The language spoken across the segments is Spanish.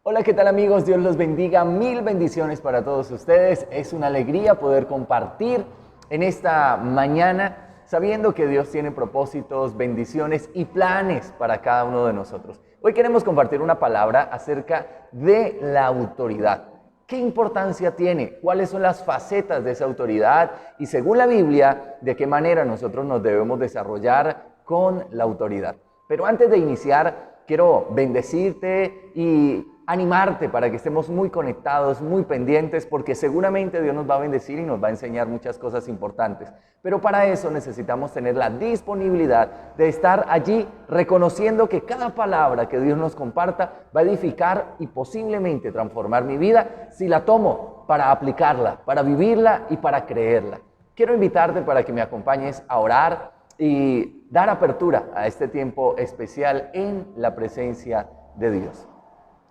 Hola, ¿qué tal amigos? Dios los bendiga, mil bendiciones para todos ustedes. Es una alegría poder compartir en esta mañana sabiendo que Dios tiene propósitos, bendiciones y planes para cada uno de nosotros. Hoy queremos compartir una palabra acerca de la autoridad. ¿Qué importancia tiene? ¿Cuáles son las facetas de esa autoridad? Y según la Biblia, ¿de qué manera nosotros nos debemos desarrollar con la autoridad? Pero antes de iniciar, quiero bendecirte y animarte para que estemos muy conectados, muy pendientes, porque seguramente Dios nos va a bendecir y nos va a enseñar muchas cosas importantes. Pero para eso necesitamos tener la disponibilidad de estar allí reconociendo que cada palabra que Dios nos comparta va a edificar y posiblemente transformar mi vida si la tomo para aplicarla, para vivirla y para creerla. Quiero invitarte para que me acompañes a orar y dar apertura a este tiempo especial en la presencia de Dios.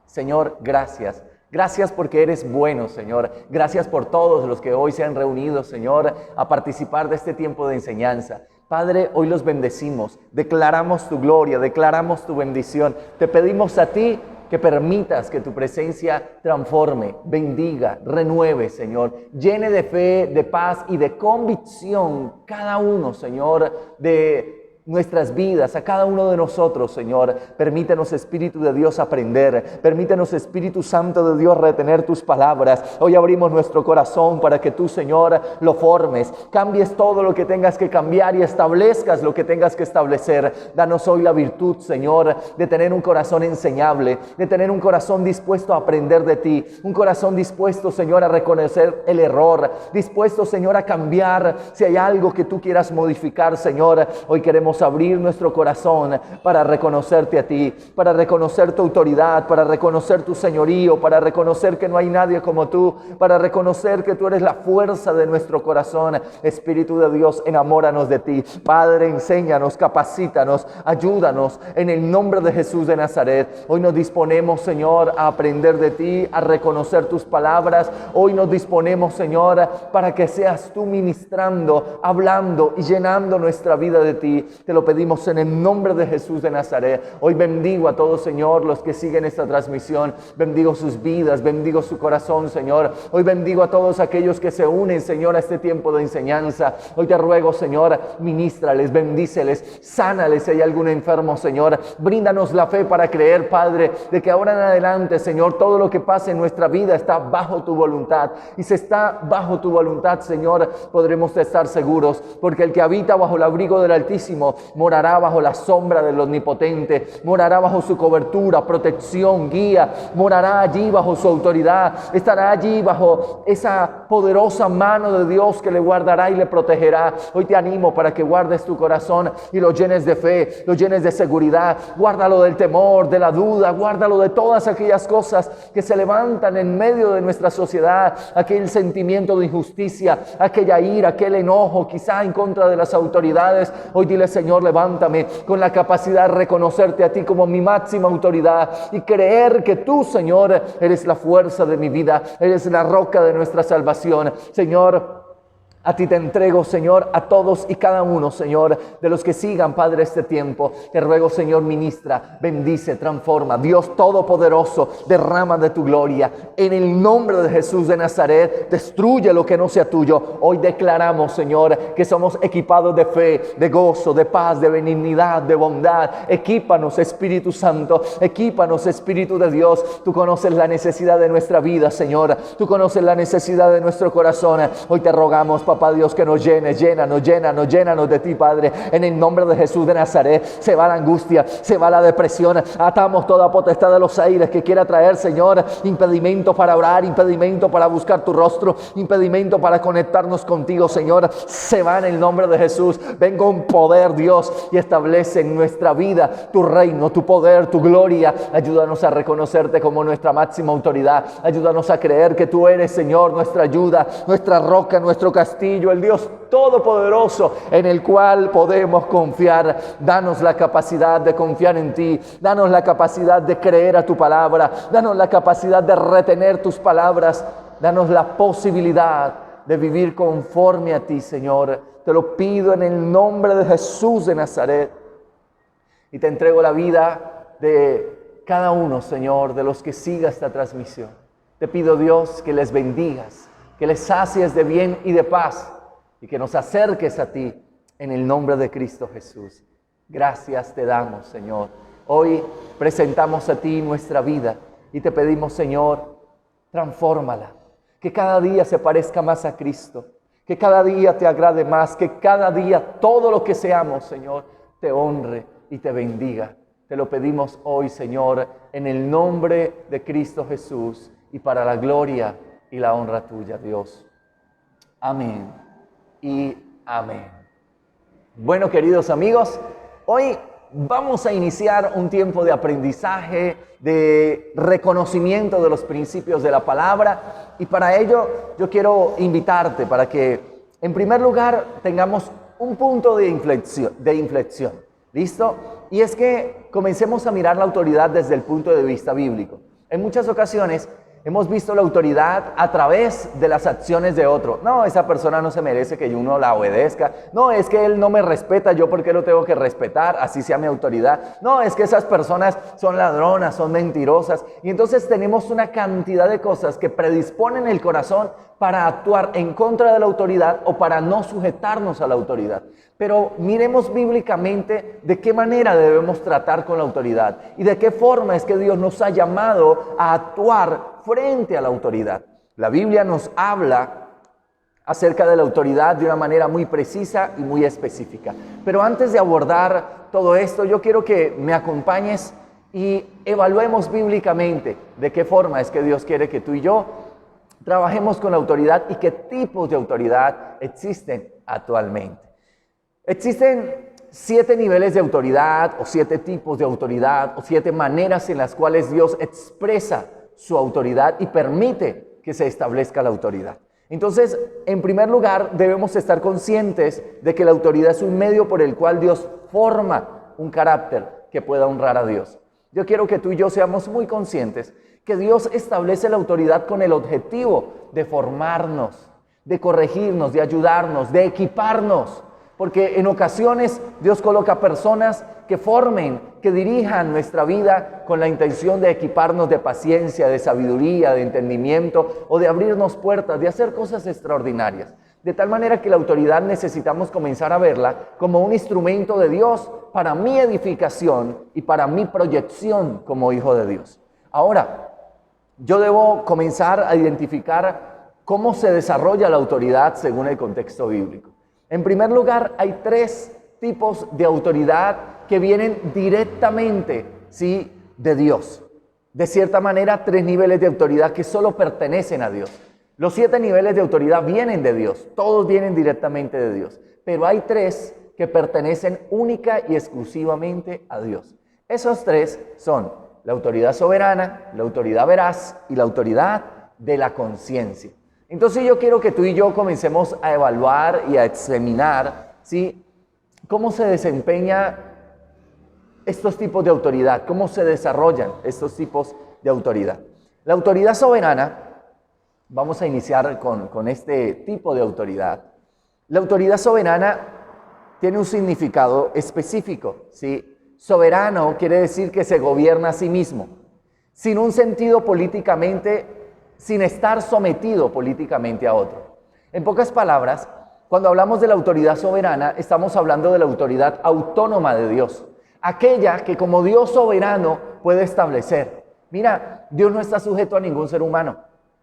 Señor, gracias. Gracias porque eres bueno, Señor. Gracias por todos los que hoy se han reunido, Señor, a participar de este tiempo de enseñanza. Padre, hoy los bendecimos, declaramos tu gloria, declaramos tu bendición. Te pedimos a ti que permitas que tu presencia transforme, bendiga, renueve, Señor. Llene de fe, de paz y de convicción cada uno, Señor, de nuestras vidas, a cada uno de nosotros, Señor. Permítenos, Espíritu de Dios, aprender. Permítenos, Espíritu Santo de Dios, retener tus palabras. Hoy abrimos nuestro corazón para que tú, Señor, lo formes. Cambies todo lo que tengas que cambiar y establezcas lo que tengas que establecer. Danos hoy la virtud, Señor, de tener un corazón enseñable, de tener un corazón dispuesto a aprender de ti, un corazón dispuesto, Señor, a reconocer el error, dispuesto, Señor, a cambiar si hay algo que tú quieras modificar, Señor. Hoy queremos abrir nuestro corazón para reconocerte a ti, para reconocer tu autoridad, para reconocer tu señorío, para reconocer que no hay nadie como tú, para reconocer que tú eres la fuerza de nuestro corazón. Espíritu de Dios, enamóranos de ti. Padre, enséñanos, capacítanos, ayúdanos en el nombre de Jesús de Nazaret. Hoy nos disponemos, Señor, a aprender de ti, a reconocer tus palabras. Hoy nos disponemos, Señor, para que seas tú ministrando, hablando y llenando nuestra vida de ti. Te lo pedimos en el nombre de Jesús de Nazaret. Hoy bendigo a todos, Señor, los que siguen esta transmisión. Bendigo sus vidas, bendigo su corazón, Señor. Hoy bendigo a todos aquellos que se unen, Señor, a este tiempo de enseñanza. Hoy te ruego, Señor, ministrales, bendíceles, sánales si hay algún enfermo, Señor. Bríndanos la fe para creer, Padre, de que ahora en adelante, Señor, todo lo que pase en nuestra vida está bajo tu voluntad. Y si está bajo tu voluntad, Señor, podremos estar seguros, porque el que habita bajo el abrigo del Altísimo morará bajo la sombra del Omnipotente, morará bajo su cobertura, protección, guía, morará allí bajo su autoridad, estará allí bajo esa poderosa mano de Dios que le guardará y le protegerá. Hoy te animo para que guardes tu corazón y lo llenes de fe, lo llenes de seguridad. Guárdalo del temor, de la duda, guárdalo de todas aquellas cosas que se levantan en medio de nuestra sociedad, aquel sentimiento de injusticia, aquella ira, aquel enojo quizá en contra de las autoridades. Hoy dile, Señor, levántame con la capacidad de reconocerte a ti como mi máxima autoridad y creer que tú, Señor, eres la fuerza de mi vida, eres la roca de nuestra salvación. Señor, a ti te entrego, Señor, a todos y cada uno, Señor, de los que sigan, Padre, este tiempo. Te ruego, Señor, ministra, bendice, transforma. Dios Todopoderoso, derrama de tu gloria. En el nombre de Jesús de Nazaret, destruye lo que no sea tuyo. Hoy declaramos, Señor, que somos equipados de fe, de gozo, de paz, de benignidad, de bondad. Equípanos, Espíritu Santo. Equípanos, Espíritu de Dios. Tú conoces la necesidad de nuestra vida, Señor. Tú conoces la necesidad de nuestro corazón. Hoy te rogamos, Papá Dios, que nos llenes, llénanos de ti, Padre. En el nombre de Jesús de Nazaret, se va la angustia, se va la depresión. Atamos toda potestad de los aires que quiera traer, Señor, impedimento para orar, impedimento para buscar tu rostro, impedimento para conectarnos contigo, Señor. Se va en el nombre de Jesús. Ven con poder, Dios, y establece en nuestra vida tu reino, tu poder, tu gloria. Ayúdanos a reconocerte como nuestra máxima autoridad. Ayúdanos a creer que tú eres, Señor, nuestra ayuda, nuestra roca, nuestro castillo, el Dios Todopoderoso en el cual podemos confiar. Danos la capacidad de confiar en ti. Danos la capacidad de creer a tu palabra. Danos la capacidad de retener tus palabras. Danos la posibilidad de vivir conforme a ti, Señor. Te lo pido en el nombre de Jesús de Nazaret. Y te entrego la vida de cada uno, Señor, de los que siga esta transmisión. Te pido, Dios, que les bendigas, que les sacies de bien y de paz y que nos acerques a ti en el nombre de Cristo Jesús. Gracias te damos, Señor. Hoy presentamos a ti nuestra vida y te pedimos, Señor, transfórmala, que cada día se parezca más a Cristo, que cada día te agrade más, que cada día todo lo que seamos, Señor, te honre y te bendiga. Te lo pedimos hoy, Señor, en el nombre de Cristo Jesús y para la gloria y la honra tuya, Dios. Amén y amén. Bueno, queridos amigos, hoy vamos a iniciar un tiempo de aprendizaje, de reconocimiento de los principios de la palabra, y para ello yo quiero invitarte para que en primer lugar tengamos un punto de inflexión. ¿Listo? Y es que comencemos a mirar la autoridad desde el punto de vista bíblico. En muchas ocasiones hemos visto la autoridad a través de las acciones de otro. No, esa persona no se merece que uno la obedezca. No, es que él no me respeta, yo por qué lo tengo que respetar, así sea mi autoridad. No, es que esas personas son ladronas, son mentirosas. Y entonces tenemos una cantidad de cosas que predisponen el corazón para actuar en contra de la autoridad o para no sujetarnos a la autoridad. Pero miremos bíblicamente de qué manera debemos tratar con la autoridad y de qué forma es que Dios nos ha llamado a actuar frente a la autoridad. La Biblia nos habla acerca de la autoridad de una manera muy precisa y muy específica. Pero antes de abordar todo esto, yo quiero que me acompañes y evaluemos bíblicamente de qué forma es que Dios quiere que tú y yo trabajemos con la autoridad y qué tipos de autoridad existen actualmente. Existen 7 niveles de autoridad o 7 tipos de autoridad o 7 maneras en las cuales Dios expresa su autoridad y permite que se establezca la autoridad. Entonces, en primer lugar, debemos estar conscientes de que la autoridad es un medio por el cual Dios forma un carácter que pueda honrar a Dios. Yo quiero que tú y yo seamos muy conscientes que Dios establece la autoridad con el objetivo de formarnos, de corregirnos, de ayudarnos, de equiparnos. Porque en ocasiones Dios coloca personas que formen, que dirijan nuestra vida con la intención de equiparnos de paciencia, de sabiduría, de entendimiento o de abrirnos puertas, de hacer cosas extraordinarias. De tal manera que la autoridad necesitamos comenzar a verla como un instrumento de Dios para mi edificación y para mi proyección como hijo de Dios. Ahora, yo debo comenzar a identificar cómo se desarrolla la autoridad según el contexto bíblico. En primer lugar, hay 3 tipos de autoridad que vienen directamente, ¿sí?, de Dios. De cierta manera, 3 niveles de autoridad que solo pertenecen a Dios. Los 7 niveles de autoridad vienen de Dios, todos vienen directamente de Dios. Pero hay 3 que pertenecen única y exclusivamente a Dios. Esos 3 son la autoridad soberana, la autoridad veraz y la autoridad de la conciencia. Entonces yo quiero que tú y yo comencemos a evaluar y a examinar, ¿sí?, cómo se desempeñan estos tipos de autoridad, cómo se desarrollan estos tipos de autoridad. La autoridad soberana, vamos a iniciar con este tipo de autoridad. La autoridad soberana tiene un significado específico, ¿sí? Soberano quiere decir que se gobierna a sí mismo, sin un sentido políticamente, sin estar sometido políticamente a otro. En pocas palabras, cuando hablamos de la autoridad soberana, estamos hablando de la autoridad autónoma de Dios, aquella que como Dios soberano puede establecer. Mira, Dios no está sujeto a ningún ser humano.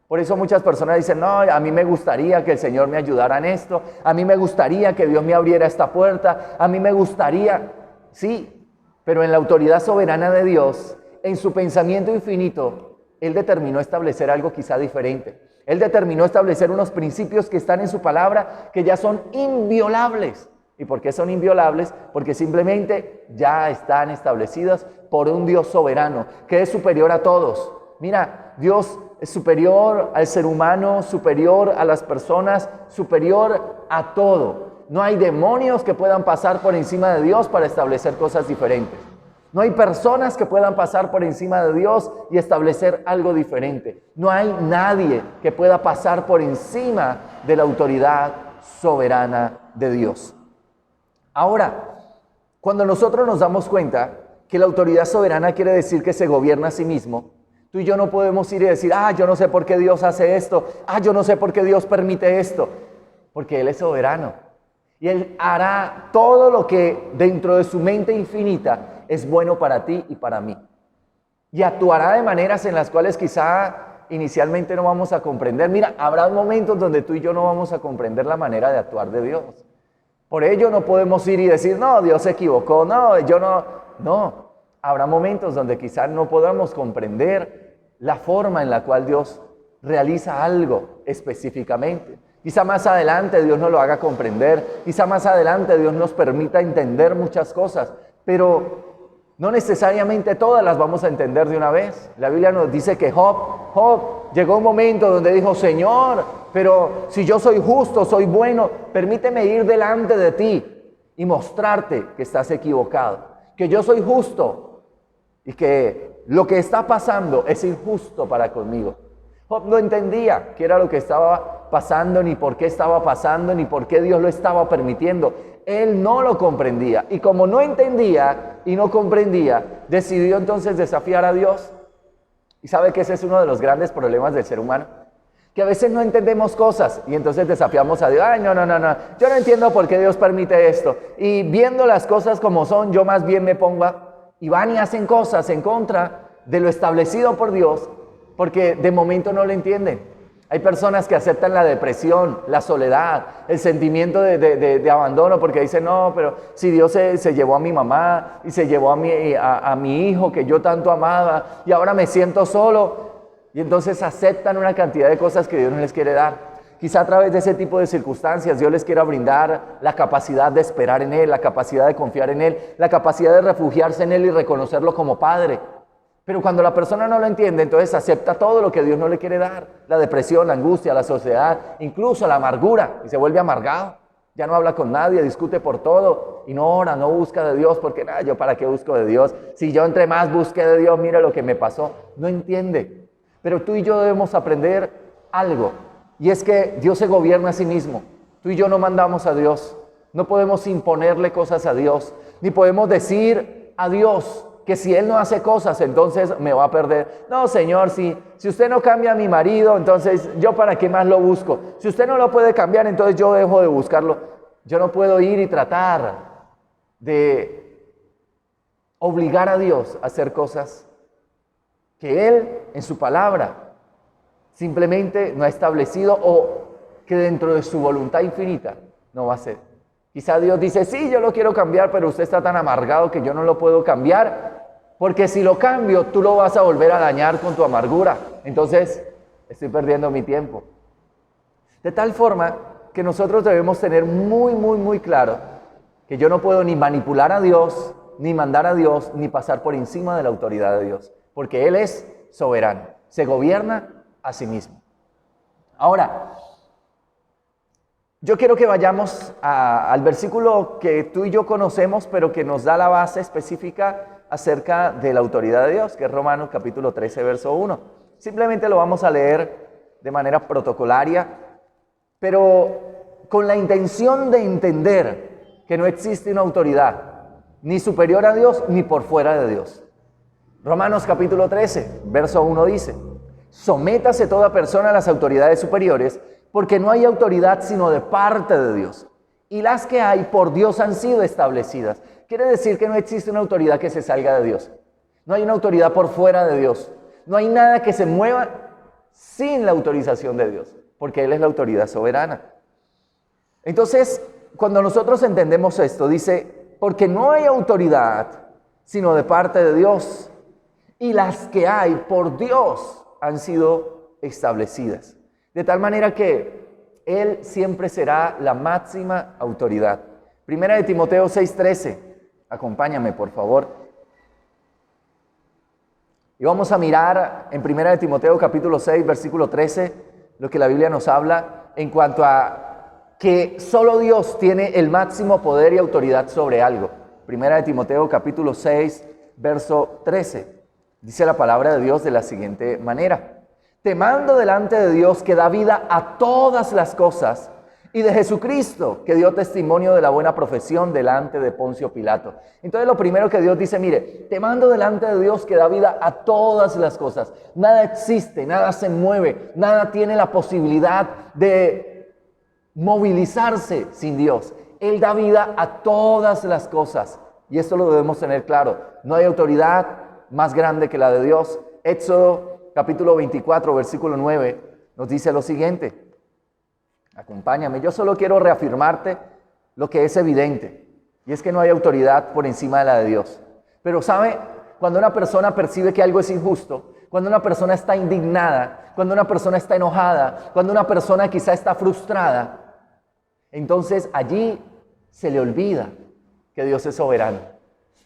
Por eso muchas personas dicen, no, a mí me gustaría que el Señor me ayudara en esto, a mí me gustaría que Dios me abriera esta puerta, a mí me gustaría, sí, pero en la autoridad soberana de Dios, en su pensamiento infinito, Él determinó establecer algo quizá diferente. Él determinó establecer unos principios que están en su palabra que ya son inviolables. ¿Y por qué son inviolables? Porque simplemente ya están establecidas por un Dios soberano, que es superior a todos. Mira, Dios es superior al ser humano, superior a las personas, superior a todo. No hay demonios que puedan pasar por encima de Dios para establecer cosas diferentes. No hay personas que puedan pasar por encima de Dios y establecer algo diferente. No hay nadie que pueda pasar por encima de la autoridad soberana de Dios. Ahora, cuando nosotros nos damos cuenta que la autoridad soberana quiere decir que se gobierna a sí mismo, tú y yo no podemos ir y decir, yo no sé por qué Dios hace esto, yo no sé por qué Dios permite esto, porque Él es soberano. Y Él hará todo lo que dentro de su mente infinita es bueno para ti y para mí. Y actuará de maneras en las cuales quizá inicialmente no vamos a comprender. Mira, habrá momentos donde tú y yo no vamos a comprender la manera de actuar de Dios. Por ello no podemos ir y decir, no, Dios se equivocó, no, yo no. No, habrá momentos donde quizá no podamos comprender la forma en la cual Dios realiza algo específicamente. Quizá más adelante Dios nos lo haga comprender, quizá más adelante Dios nos permita entender muchas cosas, pero no necesariamente todas las vamos a entender de una vez. La Biblia nos dice que Job llegó un momento donde dijo, Señor, pero si yo soy justo, soy bueno, permíteme ir delante de ti y mostrarte que estás equivocado, que yo soy justo y que lo que está pasando es injusto para conmigo. Job no entendía qué era lo que estaba pasando, ni por qué estaba pasando, ni por qué Dios lo estaba permitiendo. Él no lo comprendía. Y como no entendía y no comprendía, decidió entonces desafiar a Dios. Y sabe que ese es uno de los grandes problemas del ser humano. Que a veces no entendemos cosas y entonces desafiamos a Dios. No, yo no entiendo por qué Dios permite esto. Y viendo las cosas como son, yo más bien me pongo y van y hacen cosas en contra de lo establecido por Dios, porque de momento no lo entienden. Hay personas que aceptan la depresión, la soledad, el sentimiento de abandono, porque dicen, no, pero si Dios se llevó a mi mamá y se llevó a mi hijo que yo tanto amaba y ahora me siento solo. Y entonces aceptan una cantidad de cosas que Dios no les quiere dar. Quizá a través de ese tipo de circunstancias Dios les quiera brindar la capacidad de esperar en Él, la capacidad de confiar en Él, la capacidad de refugiarse en Él y reconocerlo como Padre. Pero cuando la persona no lo entiende, entonces acepta todo lo que Dios no le quiere dar. La depresión, la angustia, la sociedad, incluso la amargura. Y se vuelve amargado. Ya no habla con nadie, discute por todo. Y no ora, no busca de Dios. Porque yo para qué busco de Dios. Si yo entre más busqué de Dios, mira lo que me pasó. No entiende. Pero tú y yo debemos aprender algo. Y es que Dios se gobierna a sí mismo. Tú y yo no mandamos a Dios. No podemos imponerle cosas a Dios. Ni podemos decir a Dios que si Él no hace cosas, entonces me va a perder. No, Señor, si usted no cambia a mi marido, entonces yo para qué más lo busco. Si usted no lo puede cambiar, entonces yo dejo de buscarlo. Yo no puedo ir y tratar de obligar a Dios a hacer cosas que Él en su palabra simplemente no ha establecido o que dentro de su voluntad infinita no va a hacer. Quizá Dios dice, sí, yo lo quiero cambiar, pero usted está tan amargado que yo no lo puedo cambiar, porque si lo cambio, tú lo vas a volver a dañar con tu amargura. Entonces, estoy perdiendo mi tiempo. De tal forma que nosotros debemos tener muy, muy, muy claro que yo no puedo ni manipular a Dios, ni mandar a Dios, ni pasar por encima de la autoridad de Dios, porque Él es soberano, se gobierna a sí mismo. Ahora, yo quiero que vayamos al versículo que tú y yo conocemos, pero que nos da la base específica acerca de la autoridad de Dios, que es Romanos capítulo 13, verso 1. Simplemente lo vamos a leer de manera protocolaria, pero con la intención de entender que no existe una autoridad, ni superior a Dios, ni por fuera de Dios. Romanos capítulo 13, verso 1 dice, sométase toda persona a las autoridades superiores, porque no hay autoridad sino de parte de Dios. Y las que hay por Dios han sido establecidas. Quiere decir que no existe una autoridad que se salga de Dios. No hay una autoridad por fuera de Dios. No hay nada que se mueva sin la autorización de Dios, porque Él es la autoridad soberana. Entonces, cuando nosotros entendemos esto, dice, porque no hay autoridad sino de parte de Dios. Y las que hay por Dios han sido establecidas. De tal manera que Él siempre será la máxima autoridad. Primera de Timoteo 6:13. Acompáñame, por favor. Y vamos a mirar en Primera de Timoteo capítulo 6, versículo 13, lo que la Biblia nos habla en cuanto a que solo Dios tiene el máximo poder y autoridad sobre algo. Primera de Timoteo capítulo 6, verso 13. Dice la palabra de Dios de la siguiente manera. Te mando delante de Dios que da vida a todas las cosas y de Jesucristo, que dio testimonio de la buena profesión delante de Poncio Pilato. Entonces lo primero que Dios dice, mire, te mando delante de Dios que da vida a todas las cosas. Nada existe, nada se mueve, nada tiene la posibilidad de movilizarse sin Dios. Él da vida a todas las cosas. Y esto lo debemos tener claro. No hay autoridad más grande que la de Dios. Éxodo capítulo 24, versículo 9, nos dice lo siguiente. Acompáñame, yo solo quiero reafirmarte lo que es evidente, y es que no hay autoridad por encima de la de Dios. Pero ¿sabe? Cuando una persona percibe que algo es injusto, cuando una persona está indignada, cuando una persona está enojada, cuando una persona quizá está frustrada, entonces allí se le olvida que Dios es soberano.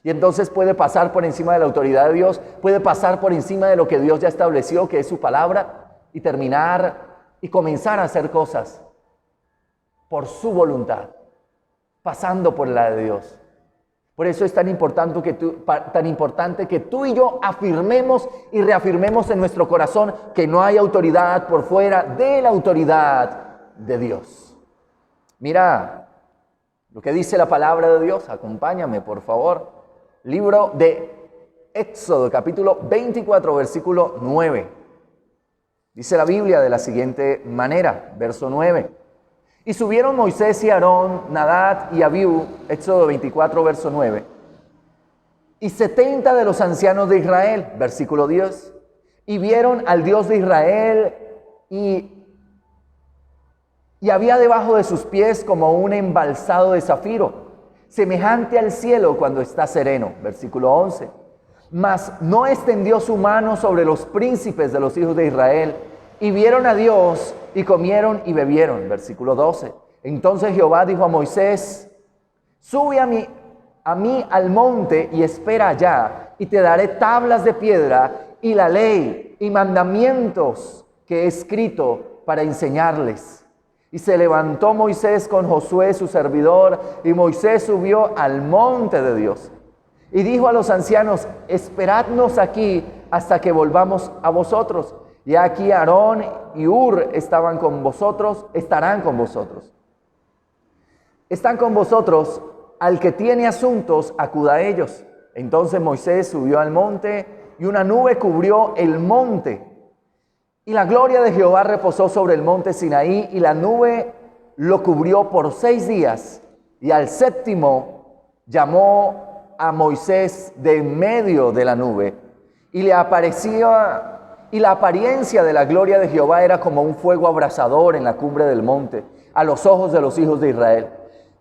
Y entonces puede pasar por encima de la autoridad de Dios, puede pasar por encima de lo que Dios ya estableció, que es su palabra, y terminar y comenzar a hacer cosas por su voluntad, pasando por la de Dios. Por eso es tan importante que tú y yo afirmemos y reafirmemos en nuestro corazón que no hay autoridad por fuera de la autoridad de Dios. Mira lo que dice la palabra de Dios. Acompáñame, por favor. Libro de Éxodo, capítulo 24, versículo 9. Dice la Biblia de la siguiente manera, verso 9. Y subieron Moisés y Aarón, Nadab y Abiú, Éxodo 24, verso 9, y 70 de los ancianos de Israel, versículo 10, y vieron al Dios de Israel y había debajo de sus pies como un embalsado de zafiro, semejante al cielo cuando está sereno, versículo 11. Mas no extendió su mano sobre los príncipes de los hijos de Israel, y vieron a Dios y comieron y bebieron. Versículo 12. Entonces Jehová dijo a Moisés, sube a mí al monte y espera allá, y te daré tablas de piedra y la ley y mandamientos que he escrito para enseñarles. Y se levantó Moisés con Josué su servidor, y Moisés subió al monte de Dios. Y dijo a los ancianos, esperadnos aquí hasta que volvamos a vosotros. Y aquí Aarón y Hur estarán con vosotros. Están con vosotros, al que tiene asuntos, acuda a ellos. Entonces Moisés subió al monte, y una nube cubrió el monte. Y la gloria de Jehová reposó sobre el monte Sinaí, y la nube lo cubrió por 6 días. Y al séptimo llamó a Moisés de en medio de la nube, y le aparecía. Y la apariencia de la gloria de Jehová era como un fuego abrasador en la cumbre del monte, a los ojos de los hijos de Israel.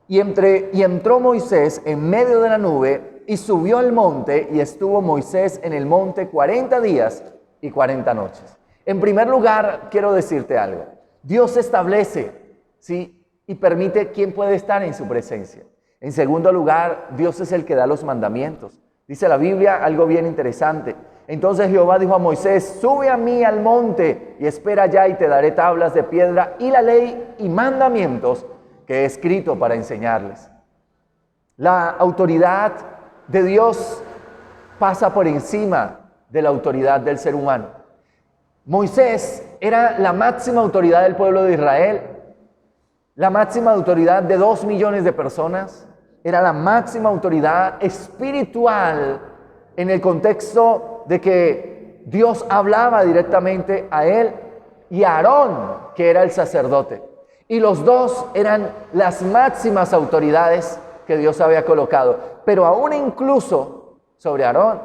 Y entró Moisés en medio de la nube, y subió al monte, y estuvo Moisés en el monte 40 días y 40 noches. En primer lugar, quiero decirte algo. Dios establece, ¿sí?, y permite quién puede estar en su presencia. En segundo lugar, Dios es el que da los mandamientos. Dice la Biblia algo bien interesante. Entonces Jehová dijo a Moisés, sube a mí al monte y espera allá, y te daré tablas de piedra y la ley y mandamientos que he escrito para enseñarles. La autoridad de Dios pasa por encima de la autoridad del ser humano. Moisés era la máxima autoridad del pueblo de Israel, la máxima autoridad de 2 millones de personas, era la máxima autoridad espiritual en el contexto de que Dios hablaba directamente a él y a Aarón, que era el sacerdote. Y los dos eran las máximas autoridades que Dios había colocado. Pero aún incluso sobre Aarón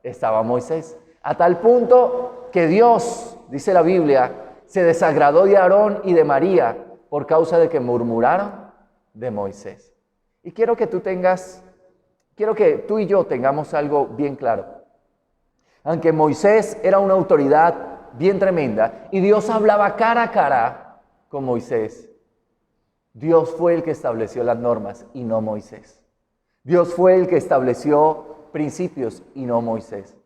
estaba Moisés. A tal punto que Dios, dice la Biblia, se desagradó de Aarón y de María por causa de que murmuraron de Moisés. Y quiero que tú y yo tengamos algo bien claro. Aunque Moisés era una autoridad bien tremenda y Dios hablaba cara a cara con Moisés, Dios fue el que estableció las normas y no Moisés. Dios fue el que estableció principios y no Moisés.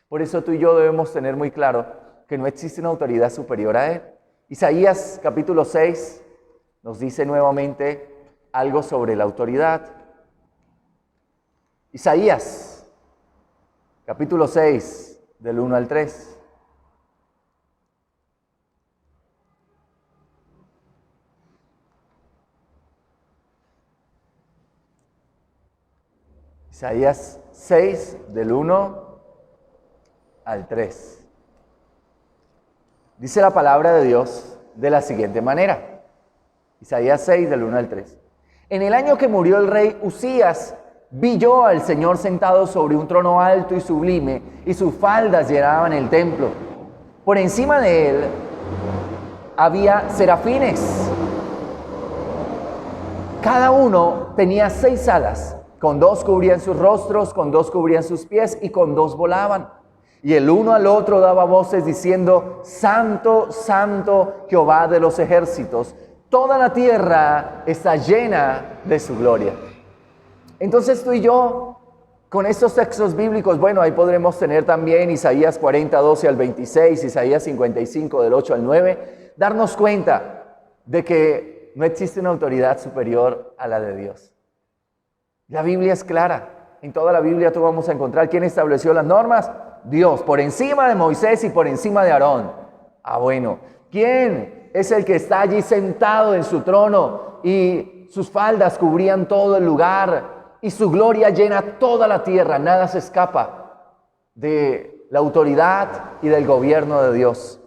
Por eso tú y yo debemos tener muy claro que no existe una autoridad superior a él. Isaías capítulo 6 nos dice nuevamente algo sobre la autoridad. Isaías capítulo 6, del 1 al 3. Isaías 6, del 1 al 3. Dice la palabra de Dios de la siguiente manera. Isaías 6, del 1 al 3. En el año que murió el rey Usías, vi yo al Señor sentado sobre un trono alto y sublime, y sus faldas llenaban el templo. Por encima de él había serafines. Cada uno tenía 6 alas. Con 2 cubrían sus rostros, con 2 cubrían sus pies y con 2 volaban. Y el uno al otro daba voces diciendo: Santo, Santo, Jehová de los ejércitos. Toda la tierra está llena de su gloria. Entonces tú y yo, con estos textos bíblicos, bueno, ahí podremos tener también Isaías 40, 12 al 26, Isaías 55, del 8 al 9, darnos cuenta de que no existe una autoridad superior a la de Dios. La Biblia es clara. En toda la Biblia tú vamos a encontrar quién estableció las normas. Dios, por encima de Moisés y por encima de Aarón. Bueno, ¿quién es el que está allí sentado en su trono y sus faldas cubrían todo el lugar y su gloria llena toda la tierra? Nada se escapa de la autoridad y del gobierno de Dios.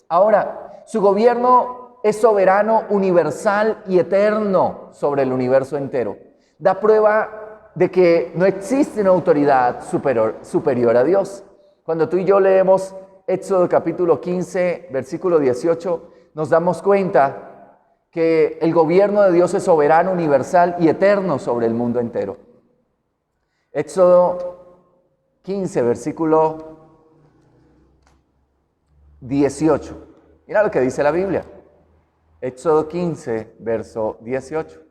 Ahora, su gobierno es soberano, universal y eterno sobre el universo entero. Da prueba de que no existe una autoridad superior a Dios. Cuando tú y yo leemos Éxodo capítulo 15, versículo 18, nos damos cuenta que el gobierno de Dios es soberano, universal y eterno sobre el mundo entero. Éxodo 15, versículo 18. Mira lo que dice la Biblia. Éxodo 15, verso 18.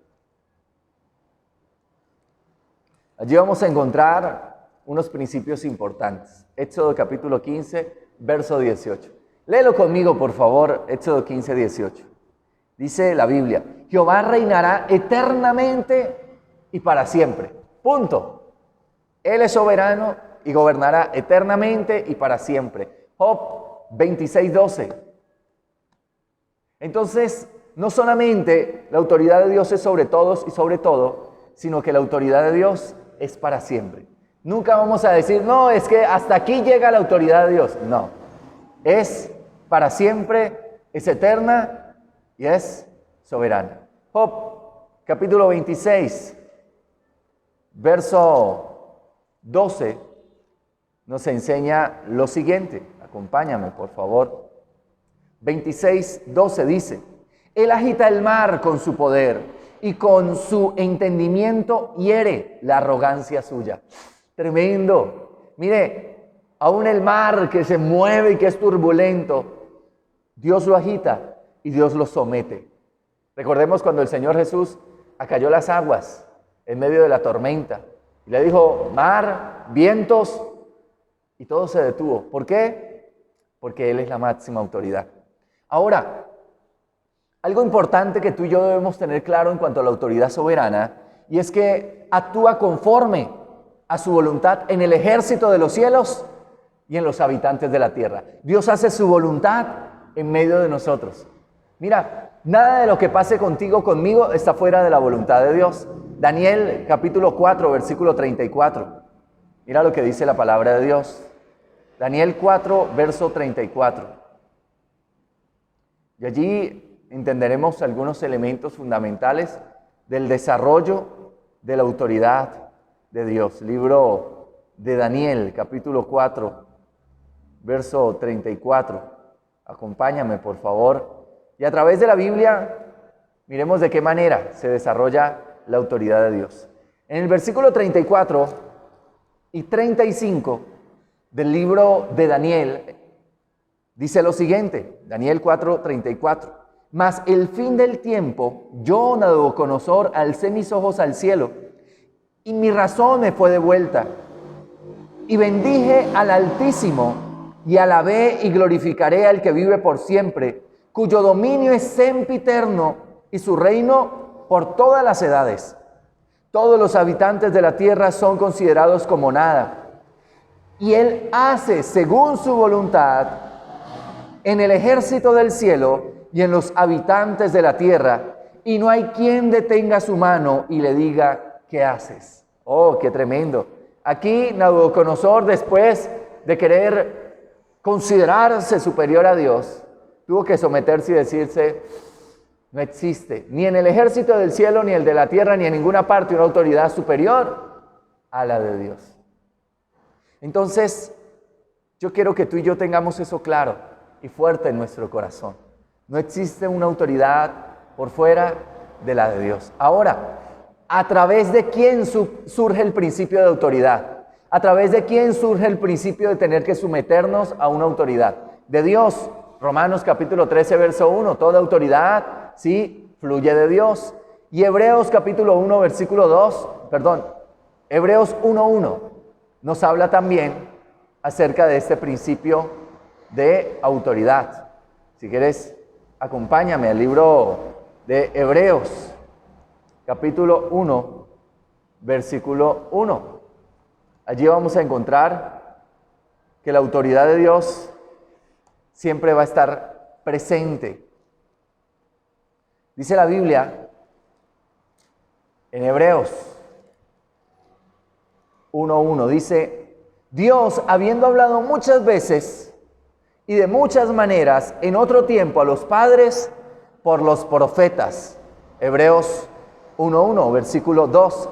Allí vamos a encontrar unos principios importantes. Éxodo capítulo 15, verso 18. Léelo conmigo, por favor, Éxodo 15, 18. Dice la Biblia: Jehová reinará eternamente y para siempre. Punto. Él es soberano y gobernará eternamente y para siempre. Job 26, 12. Entonces, no solamente la autoridad de Dios es sobre todos y sobre todo, sino que la autoridad de Dios es para siempre. Nunca vamos a decir, no, es que hasta aquí llega la autoridad de Dios. No, es para siempre, es eterna y es soberana. Job, capítulo 26, verso 12, nos enseña lo siguiente. Acompáñame, por favor. 26, 12 dice: Él agita el mar con su poder, y con su entendimiento hiere la arrogancia suya. Tremendo. Mire, aún el mar que se mueve y que es turbulento, Dios lo agita y Dios lo somete. Recordemos cuando el Señor Jesús acalló las aguas en medio de la tormenta y le dijo: mar, vientos, y todo se detuvo. ¿Por qué? Porque Él es la máxima autoridad. Ahora, algo importante que tú y yo debemos tener claro en cuanto a la autoridad soberana, y es que actúa conforme a su voluntad en el ejército de los cielos y en los habitantes de la tierra. Dios hace su voluntad en medio de nosotros. Mira, nada de lo que pase contigo, conmigo, está fuera de la voluntad de Dios. Daniel capítulo 4, versículo 34. Mira lo que dice la palabra de Dios. Daniel 4, verso 34. Y allí entenderemos algunos elementos fundamentales del desarrollo de la autoridad de Dios. Libro de Daniel, capítulo 4, verso 34. Acompáñame, por favor. Y a través de la Biblia, miremos de qué manera se desarrolla la autoridad de Dios. En el versículo 34 y 35 del libro de Daniel, dice lo siguiente, Daniel 4, 34. Mas el fin del tiempo, yo, Nabucodonosor, alcé mis ojos al cielo, y mi razón me fue devuelta. Y bendije al Altísimo, y alabé y glorificaré al que vive por siempre, cuyo dominio es sempiterno, y su reino por todas las edades. Todos los habitantes de la tierra son considerados como nada. Y Él hace según su voluntad en el ejército del cielo y en los habitantes de la tierra, y no hay quien detenga su mano y le diga: ¿qué haces? Oh, qué tremendo. Aquí Nabucodonosor, después de querer considerarse superior a Dios, tuvo que someterse y decirse: no existe ni en el ejército del cielo, ni el de la tierra, ni en ninguna parte una autoridad superior a la de Dios. Entonces, yo quiero que tú y yo tengamos eso claro y fuerte en nuestro corazón. No existe una autoridad por fuera de la de Dios. Ahora, ¿a través de quién surge el principio de autoridad? ¿A través de quién surge el principio de tener que someternos a una autoridad? De Dios. Romanos capítulo 13, verso 1. Toda autoridad, sí, fluye de Dios. Y Hebreos capítulo 1, versículo 2, Hebreos 1:1 nos habla también acerca de este principio de autoridad. Si quieres, acompáñame al libro de Hebreos, capítulo 1, versículo 1. Allí vamos a encontrar que la autoridad de Dios siempre va a estar presente. Dice la Biblia en Hebreos 1:1, dice: Dios, habiendo hablado muchas veces y de muchas maneras en otro tiempo a los padres por los profetas. Hebreos 1:1, versículo 2.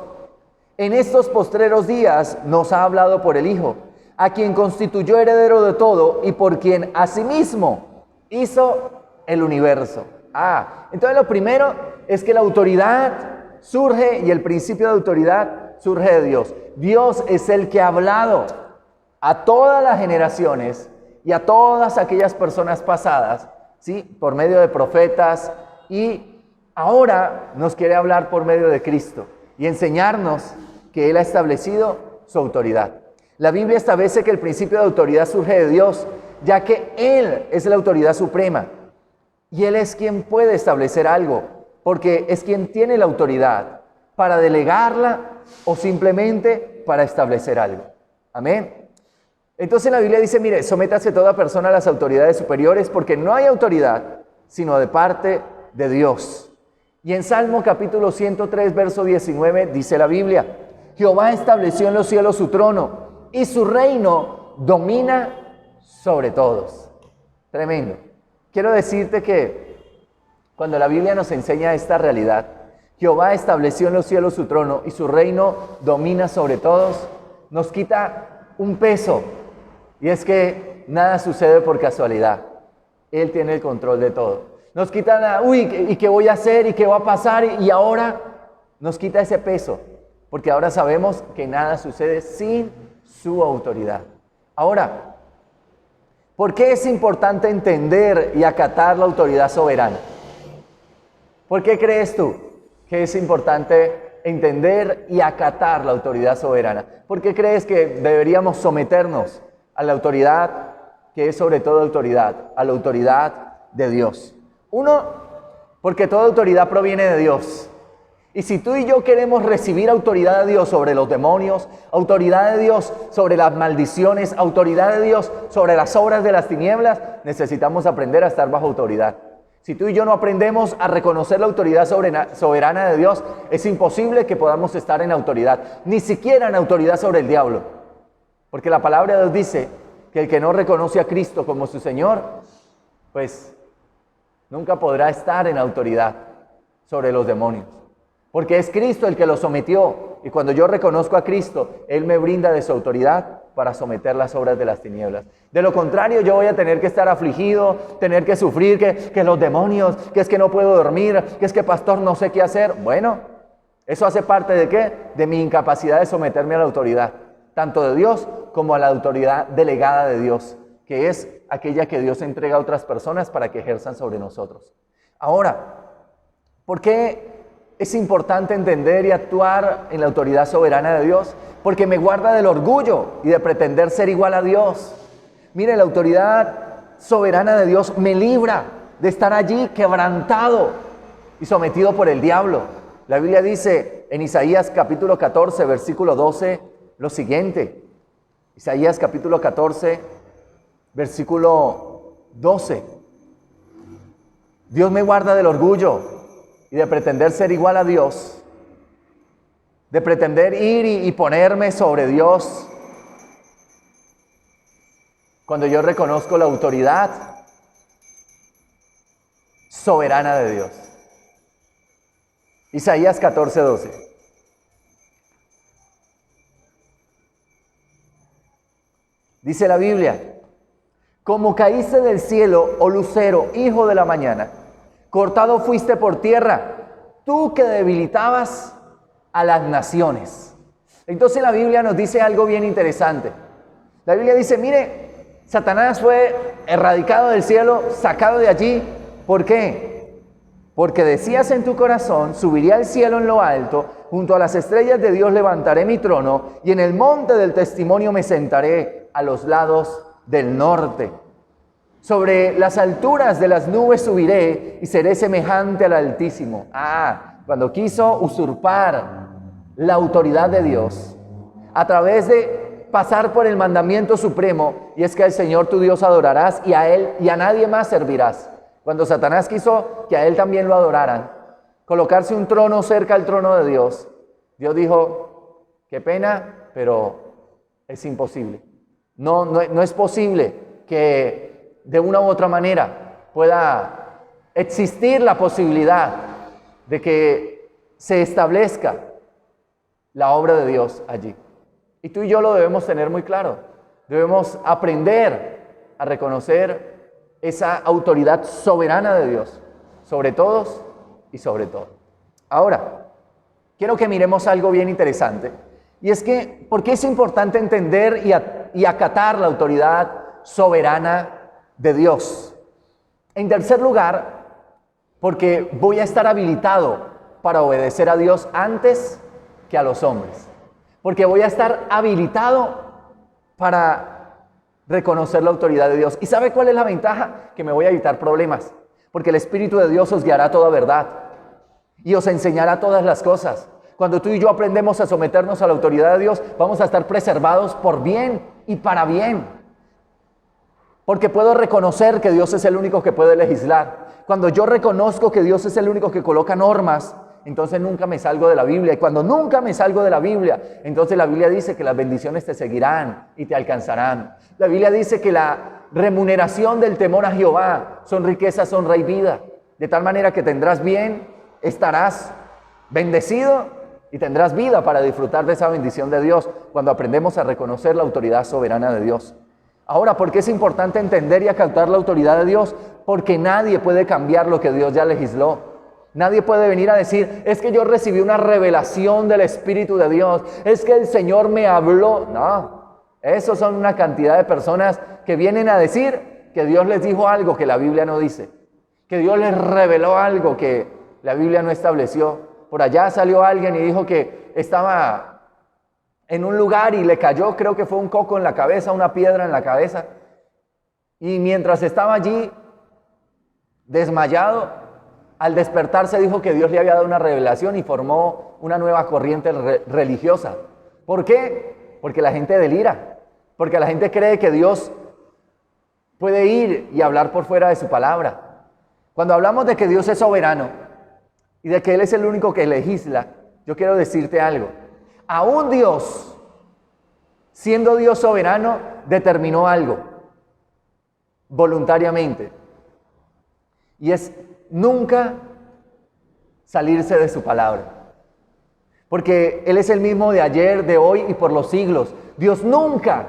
En estos postreros días nos ha hablado por el Hijo, a quien constituyó heredero de todo y por quien asimismo hizo el universo. Entonces lo primero es que la autoridad surge, y el principio de autoridad surge de Dios. Dios es el que ha hablado a todas las generaciones y a todas aquellas personas pasadas, ¿sí?, por medio de profetas, y ahora nos quiere hablar por medio de Cristo y enseñarnos que Él ha establecido su autoridad. La Biblia establece que el principio de autoridad surge de Dios, ya que Él es la autoridad suprema y Él es quien puede establecer algo, porque es quien tiene la autoridad para delegarla o simplemente para establecer algo. Amén. Entonces la Biblia dice: mire, sométase toda persona a las autoridades superiores, porque no hay autoridad sino de parte de Dios. Y en Salmo capítulo 103, verso 19, dice la Biblia: Jehová estableció en los cielos su trono, y su reino domina sobre todos. Tremendo. Quiero decirte que cuando la Biblia nos enseña esta realidad, Jehová estableció en los cielos su trono y su reino domina sobre todos, nos quita un peso, y es que nada sucede por casualidad. Él tiene el control de todo. Nos quita ¿y qué voy a hacer? ¿Y qué va a pasar? Y ahora nos quita ese peso, porque ahora sabemos que nada sucede sin su autoridad. Ahora, ¿por qué es importante entender y acatar la autoridad soberana? ¿Por qué crees tú que es importante entender y acatar la autoridad soberana? ¿Por qué crees que deberíamos someternos a la autoridad que es sobre toda autoridad, a la autoridad de Dios? Uno, porque toda autoridad proviene de Dios. Y si tú y yo queremos recibir autoridad de Dios sobre los demonios, autoridad de Dios sobre las maldiciones, autoridad de Dios sobre las obras de las tinieblas, necesitamos aprender a estar bajo autoridad. Si tú y yo no aprendemos a reconocer la autoridad soberana de Dios, es imposible que podamos estar en autoridad, ni siquiera en autoridad sobre el diablo. Porque la palabra de Dios dice que el que no reconoce a Cristo como su Señor, pues nunca podrá estar en autoridad sobre los demonios. Porque es Cristo el que lo sometió, y cuando yo reconozco a Cristo, Él me brinda de su autoridad para someter las obras de las tinieblas. De lo contrario, yo voy a tener que estar afligido, tener que sufrir, que los demonios, que es que no puedo dormir, que es que pastor no sé qué hacer. Bueno, eso hace parte ¿de qué? De mi incapacidad de someterme a la autoridad, tanto de Dios como a la autoridad delegada de Dios, que es aquella que Dios entrega a otras personas para que ejerzan sobre nosotros. Ahora, ¿por qué es importante entender y actuar en la autoridad soberana de Dios? Porque me guarda del orgullo y de pretender ser igual a Dios. Mire, la autoridad soberana de Dios me libra de estar allí quebrantado y sometido por el diablo. La Biblia dice en Isaías capítulo 14, versículo 12, lo siguiente. Isaías capítulo 14, versículo 12. Dios me guarda del orgullo y de pretender ser igual a Dios, de pretender ir y ponerme sobre Dios. Cuando yo reconozco la autoridad soberana de Dios. Isaías 14:12. Dice la Biblia: como caíste del cielo, oh lucero, hijo de la mañana, cortado fuiste por tierra, tú que debilitabas a las naciones. Entonces la Biblia nos dice algo bien interesante. La Biblia dice, mire, Satanás fue erradicado del cielo, sacado de allí. ¿Por qué? Porque decías en tu corazón, subiré al cielo en lo alto, junto a las estrellas de Dios levantaré mi trono, y en el monte del testimonio me sentaré a los lados del norte. Sobre las alturas de las nubes subiré y seré semejante al Altísimo. Cuando quiso usurpar la autoridad de Dios, a través de pasar por el mandamiento supremo, y es que al Señor tu Dios adorarás y a Él y a nadie más servirás. Cuando Satanás quiso que a Él también lo adoraran, colocarse un trono cerca al trono de Dios, Dios dijo, qué pena, pero es imposible. No es posible que de una u otra manera pueda existir la posibilidad de que se establezca la obra de Dios allí. Y tú y yo lo debemos tener muy claro. Debemos aprender a reconocer esa autoridad soberana de Dios sobre todos y sobre todo. Ahora, quiero que miremos algo bien interesante. Y es que, ¿por qué es importante entender y acatar la autoridad soberana de Dios? En tercer lugar, porque voy a estar habilitado para obedecer a Dios antes que a los hombres. Porque voy a estar habilitado para reconocer la autoridad de Dios. ¿Y sabe cuál es la ventaja? Que me voy a evitar problemas. Porque el Espíritu de Dios os guiará a toda verdad y os enseñará todas las cosas. Cuando tú y yo aprendemos a someternos a la autoridad de Dios, vamos a estar preservados por bien y para bien. Porque puedo reconocer que Dios es el único que puede legislar. Cuando yo reconozco que Dios es el único que coloca normas, entonces nunca me salgo de la Biblia. Y cuando nunca me salgo de la Biblia, entonces la Biblia dice que las bendiciones te seguirán y te alcanzarán. La Biblia dice que la remuneración del temor a Jehová son riquezas, honra y vida. De tal manera que tendrás bien, estarás bendecido y tendrás vida para disfrutar de esa bendición de Dios cuando aprendemos a reconocer la autoridad soberana de Dios. Ahora, ¿por qué es importante entender y acatar la autoridad de Dios? Porque nadie puede cambiar lo que Dios ya legisló. Nadie puede venir a decir, es que yo recibí una revelación del Espíritu de Dios, es que el Señor me habló. No, esos son una cantidad de personas que vienen a decir que Dios les dijo algo que la Biblia no dice, que Dios les reveló algo que la Biblia no estableció. Por allá salió alguien y dijo que estaba en un lugar y le cayó, creo que fue un coco en la cabeza, una piedra en la cabeza. Y mientras estaba allí, desmayado, al despertarse dijo que Dios le había dado una revelación y formó una nueva corriente religiosa. ¿Por qué? Porque la gente delira, porque la gente cree que Dios puede ir y hablar por fuera de su palabra. Cuando hablamos de que Dios es soberano y de que Él es el único que legisla, yo quiero decirte algo. Aún Dios, siendo Dios soberano, determinó algo voluntariamente. Y es nunca salirse de su palabra. Porque Él es el mismo de ayer, de hoy y por los siglos. Dios nunca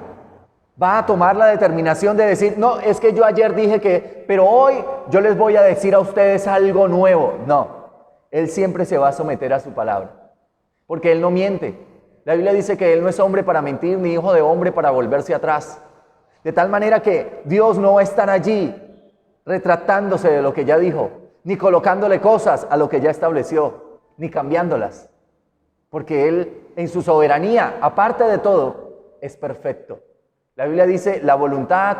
va a tomar la determinación de decir, no, es que yo ayer dije que, pero hoy yo les voy a decir a ustedes algo nuevo. No, Él siempre se va a someter a su palabra. Porque Él no miente. La Biblia dice que Él no es hombre para mentir, ni hijo de hombre para volverse atrás. De tal manera que Dios no va a estar allí retratándose de lo que ya dijo, ni colocándole cosas a lo que ya estableció, ni cambiándolas. Porque Él, en su soberanía, aparte de todo, es perfecto. La Biblia dice la voluntad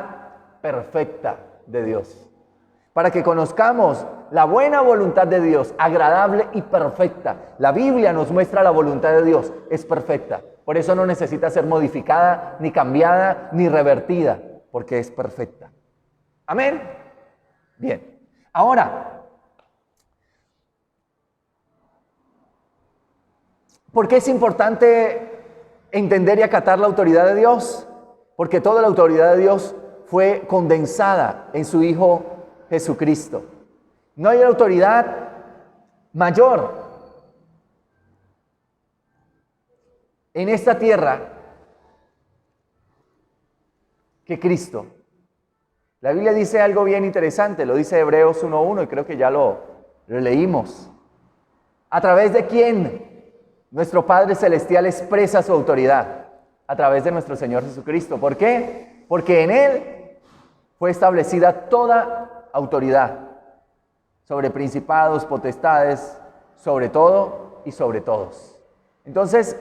perfecta de Dios. Para que conozcamos la buena voluntad de Dios, agradable y perfecta. La Biblia nos muestra la voluntad de Dios, es perfecta. Por eso no necesita ser modificada, ni cambiada, ni revertida, porque es perfecta. Amén. Bien. Ahora, ¿Por qué es importante entender y acatar la autoridad de Dios? Porque toda la autoridad de Dios fue condensada en su Hijo Jesucristo. No hay autoridad mayor en esta tierra que Cristo. La Biblia dice algo bien interesante, lo dice Hebreos 1:1 y creo que ya lo leímos. ¿A través de quién nuestro Padre Celestial expresa su autoridad? A través de nuestro Señor Jesucristo. ¿Por qué? Porque en Él fue establecida toda autoridad sobre principados, potestades, sobre todo y sobre todos. Entonces,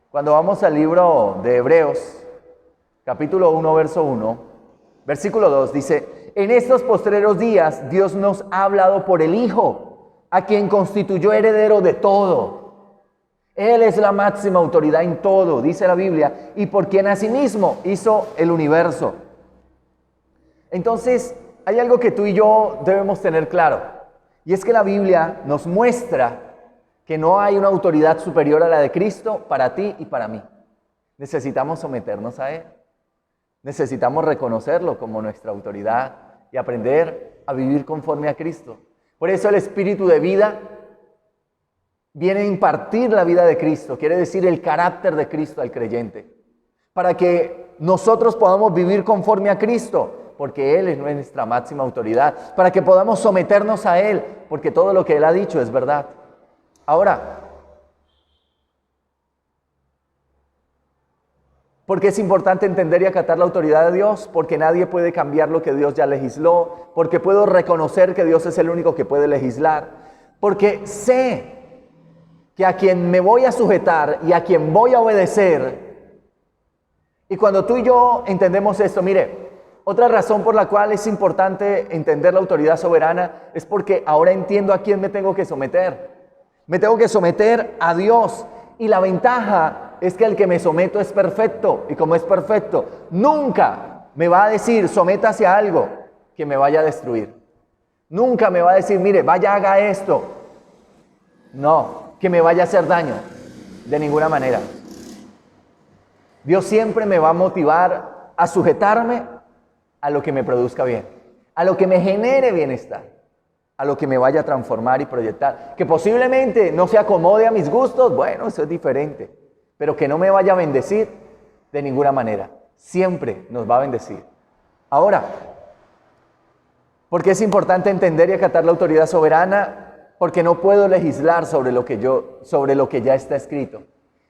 cuando vamos al libro de Hebreos, capítulo 1, verso 1, versículo 2, dice: en estos postreros días Dios nos ha hablado por el Hijo, a quien constituyó heredero de todo. Él es la máxima autoridad en todo, dice la Biblia, y por quien asimismo hizo el universo. Entonces, hay algo que tú y yo debemos tener claro, y es que la Biblia nos muestra que no hay una autoridad superior a la de Cristo para ti y para mí. Necesitamos someternos a Él. Necesitamos reconocerlo como nuestra autoridad y aprender a vivir conforme a Cristo. Por eso el Espíritu de vida viene a impartir la vida de Cristo, quiere decir el carácter de Cristo al creyente, para que nosotros podamos vivir conforme a Cristo, porque Él es nuestra máxima autoridad, para que podamos someternos a Él, porque todo lo que Él ha dicho es verdad. Ahora, ¿por qué es importante entender y acatar la autoridad de Dios? Porque nadie puede cambiar lo que Dios ya legisló, porque puedo reconocer que Dios es el único que puede legislar, porque sé que a quien me voy a sujetar y a quien voy a obedecer. Y cuando tú y yo entendemos esto, mire, otra razón por la cual es importante entender la autoridad soberana es porque ahora entiendo a quién me tengo que someter. Me tengo que someter a Dios. Y la ventaja es que el que me someto es perfecto. Y como es perfecto, nunca me va a decir sométase a algo que me vaya a destruir. Nunca me va a decir, mire, vaya, haga esto. No, que me vaya a hacer daño. De ninguna manera. Dios siempre me va a motivar a sujetarme a lo que me produzca bien, a lo que me genere bienestar, a lo que me vaya a transformar y proyectar. Que posiblemente no se acomode a mis gustos, bueno, eso es diferente. Pero que no me vaya a bendecir de ninguna manera. Siempre nos va a bendecir. Ahora, ¿por qué es importante entender y acatar la autoridad soberana? Porque no puedo legislar sobre lo que ya está escrito.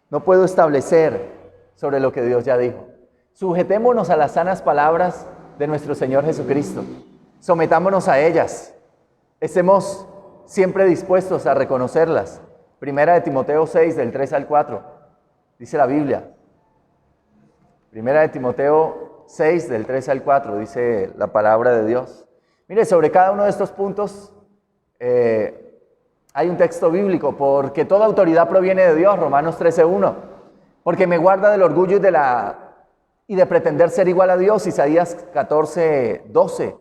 No puedo establecer sobre lo que Dios ya dijo. Sujetémonos a las sanas palabras de nuestro Señor Jesucristo. Sometámonos a ellas. Estemos siempre dispuestos a reconocerlas. Primera de Timoteo 6, del 3 al 4. Dice la Biblia. Primera de Timoteo 6, del 3 al 4. Dice la palabra de Dios. Mire, sobre cada uno de estos puntos hay un texto bíblico. Porque toda autoridad proviene de Dios. Romanos 13:1. Porque me guarda del orgullo y de pretender ser igual a Dios. Isaías 14:12.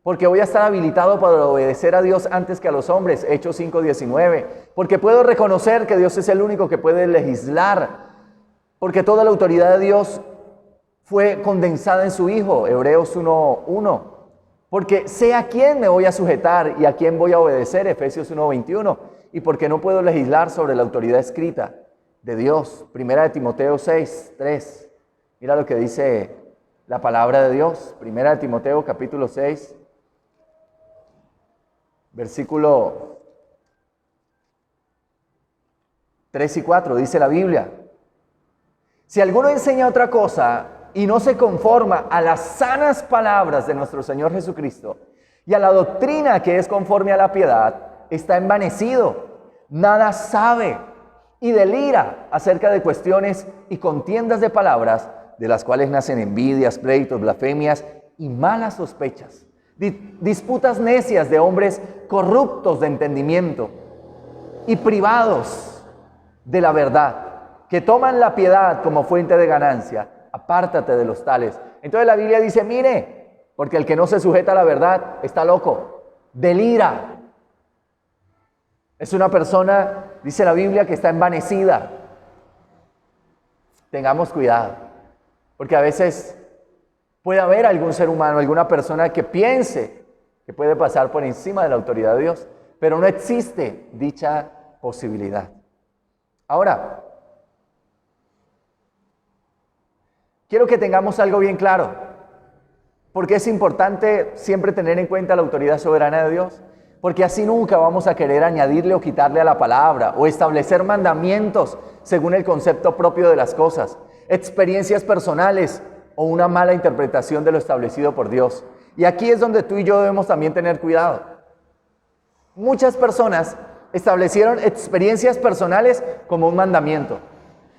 Porque voy a estar habilitado para obedecer a Dios antes que a los hombres. Hechos 5:19. Porque puedo reconocer que Dios es el único que puede legislar. Porque toda la autoridad de Dios fue condensada en su Hijo. Hebreos 1:1. Porque sé a quién me voy a sujetar y a quién voy a obedecer. Efesios 1:21. Y porque no puedo legislar sobre la autoridad escrita de Dios. Primera de Timoteo 6:3. Mira lo que dice la palabra de Dios. Primera de Timoteo capítulo 6. Versículo 3 y 4, dice la Biblia: si alguno enseña otra cosa y no se conforma a las sanas palabras de nuestro Señor Jesucristo y a la doctrina que es conforme a la piedad, está envanecido, nada sabe y delira acerca de cuestiones y contiendas de palabras, de las cuales nacen envidias, pleitos, blasfemias y malas sospechas. Disputas necias de hombres corruptos de entendimiento y privados de la verdad, que toman la piedad como fuente de ganancia. Apártate de los tales. Entonces la Biblia dice, mire, porque el que no se sujeta a la verdad está loco, delira. Es una persona, dice la Biblia, que está envanecida, tengamos cuidado, porque a veces puede haber algún ser humano, alguna persona que piense que puede pasar por encima de la autoridad de Dios, pero no existe dicha posibilidad. Ahora, quiero que tengamos algo bien claro, porque es importante siempre tener en cuenta la autoridad soberana de Dios, porque así nunca vamos a querer añadirle o quitarle a la palabra o establecer mandamientos según el concepto propio de las cosas, experiencias personales o una mala interpretación de lo establecido por Dios. Y aquí es donde tú y yo debemos también tener cuidado. Muchas personas establecieron experiencias personales como un mandamiento.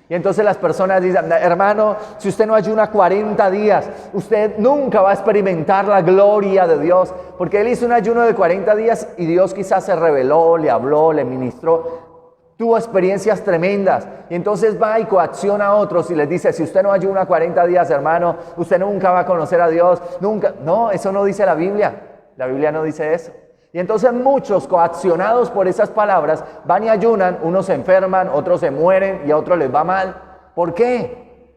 Y entonces las personas dicen, hermano, si usted no ayuna 40 días, usted nunca va a experimentar la gloria de Dios. Porque él hizo un ayuno de 40 días y Dios quizás se reveló, le habló, le ministró, tuvo experiencias tremendas. Y entonces va y coacciona a otros y les dice, si usted no ayuna 40 días, hermano, usted nunca va a conocer a Dios, nunca. No, eso no dice la Biblia. La Biblia no dice eso. Y entonces muchos coaccionados por esas palabras van y ayunan, unos se enferman, otros se mueren y a otros les va mal. ¿Por qué?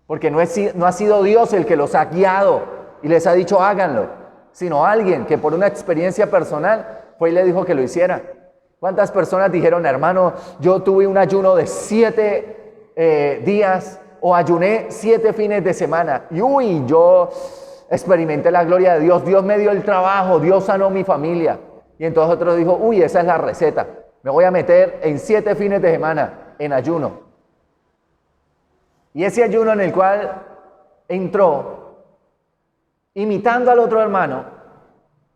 Porque no ha sido Dios el que los ha guiado y les ha dicho háganlo, sino alguien que por una experiencia personal fue y le dijo que lo hiciera. ¿Cuántas personas dijeron, hermano, yo tuve un ayuno de 7 días o ayuné 7 fines de semana y yo experimenté la gloria de Dios, Dios me dio el trabajo, Dios sanó mi familia? Y entonces otro dijo, esa es la receta, me voy a meter en 7 fines de semana en ayuno. Y ese ayuno en el cual entró, imitando al otro hermano,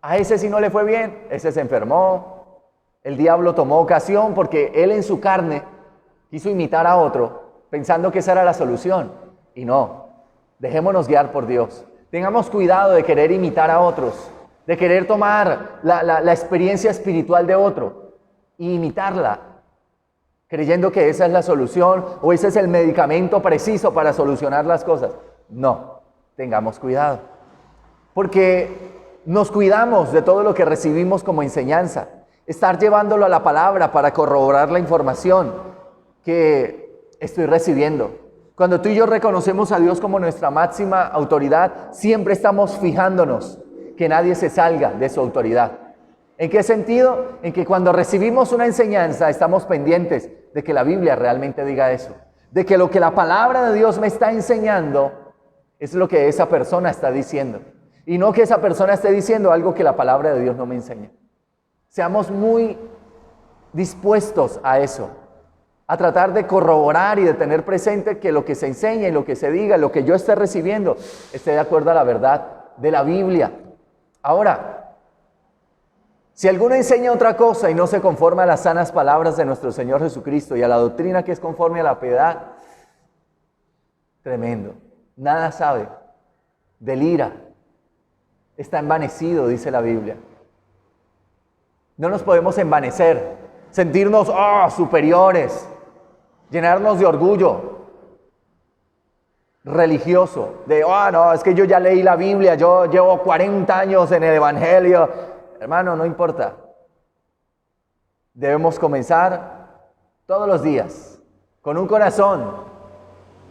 a ese sí no le fue bien, ese se enfermó, el diablo tomó ocasión porque él en su carne quiso imitar a otro, pensando que esa era la solución. Y no, dejémonos guiar por Dios. Tengamos cuidado de querer imitar a otros, de querer tomar la experiencia espiritual de otro e imitarla, creyendo que esa es la solución o ese es el medicamento preciso para solucionar las cosas. No, tengamos cuidado, porque nos cuidamos de todo lo que recibimos como enseñanza, estar llevándolo a la palabra para corroborar la información que estoy recibiendo. Cuando tú y yo reconocemos a Dios como nuestra máxima autoridad, siempre estamos fijándonos que nadie se salga de su autoridad. ¿En qué sentido? En que cuando recibimos una enseñanza estamos pendientes de que la Biblia realmente diga eso, de que lo que la palabra de Dios me está enseñando es lo que esa persona está diciendo, y no que esa persona esté diciendo algo que la palabra de Dios no me enseña. Seamos muy dispuestos a eso, a tratar de corroborar y de tener presente que lo que se enseña y lo que se diga, lo que yo esté recibiendo, esté de acuerdo a la verdad de la Biblia. Ahora, si alguno enseña otra cosa y no se conforma a las sanas palabras de nuestro Señor Jesucristo y a la doctrina que es conforme a la piedad, tremendo, nada sabe, delira, está envanecido, dice la Biblia. No nos podemos envanecer, sentirnos superiores, llenarnos de orgullo religioso, de no, es que yo ya leí la Biblia, yo llevo 40 años en el Evangelio. Hermano, no importa. Debemos comenzar todos los días con un corazón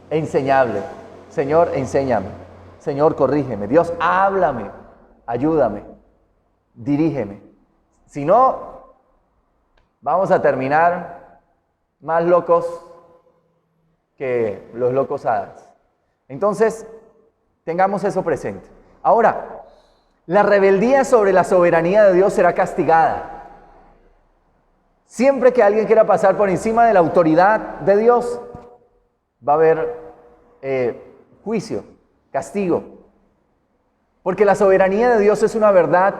enseñable. Señor, enséñame. Señor, corrígeme. Dios, háblame, ayúdame, dirígeme. Si no, vamos a terminar más locos que los locos hadas. Entonces, tengamos eso presente. Ahora, la rebeldía sobre la soberanía de Dios será castigada. Siempre que alguien quiera pasar por encima de la autoridad de Dios, va a haber juicio, castigo. Porque la soberanía de Dios es una verdad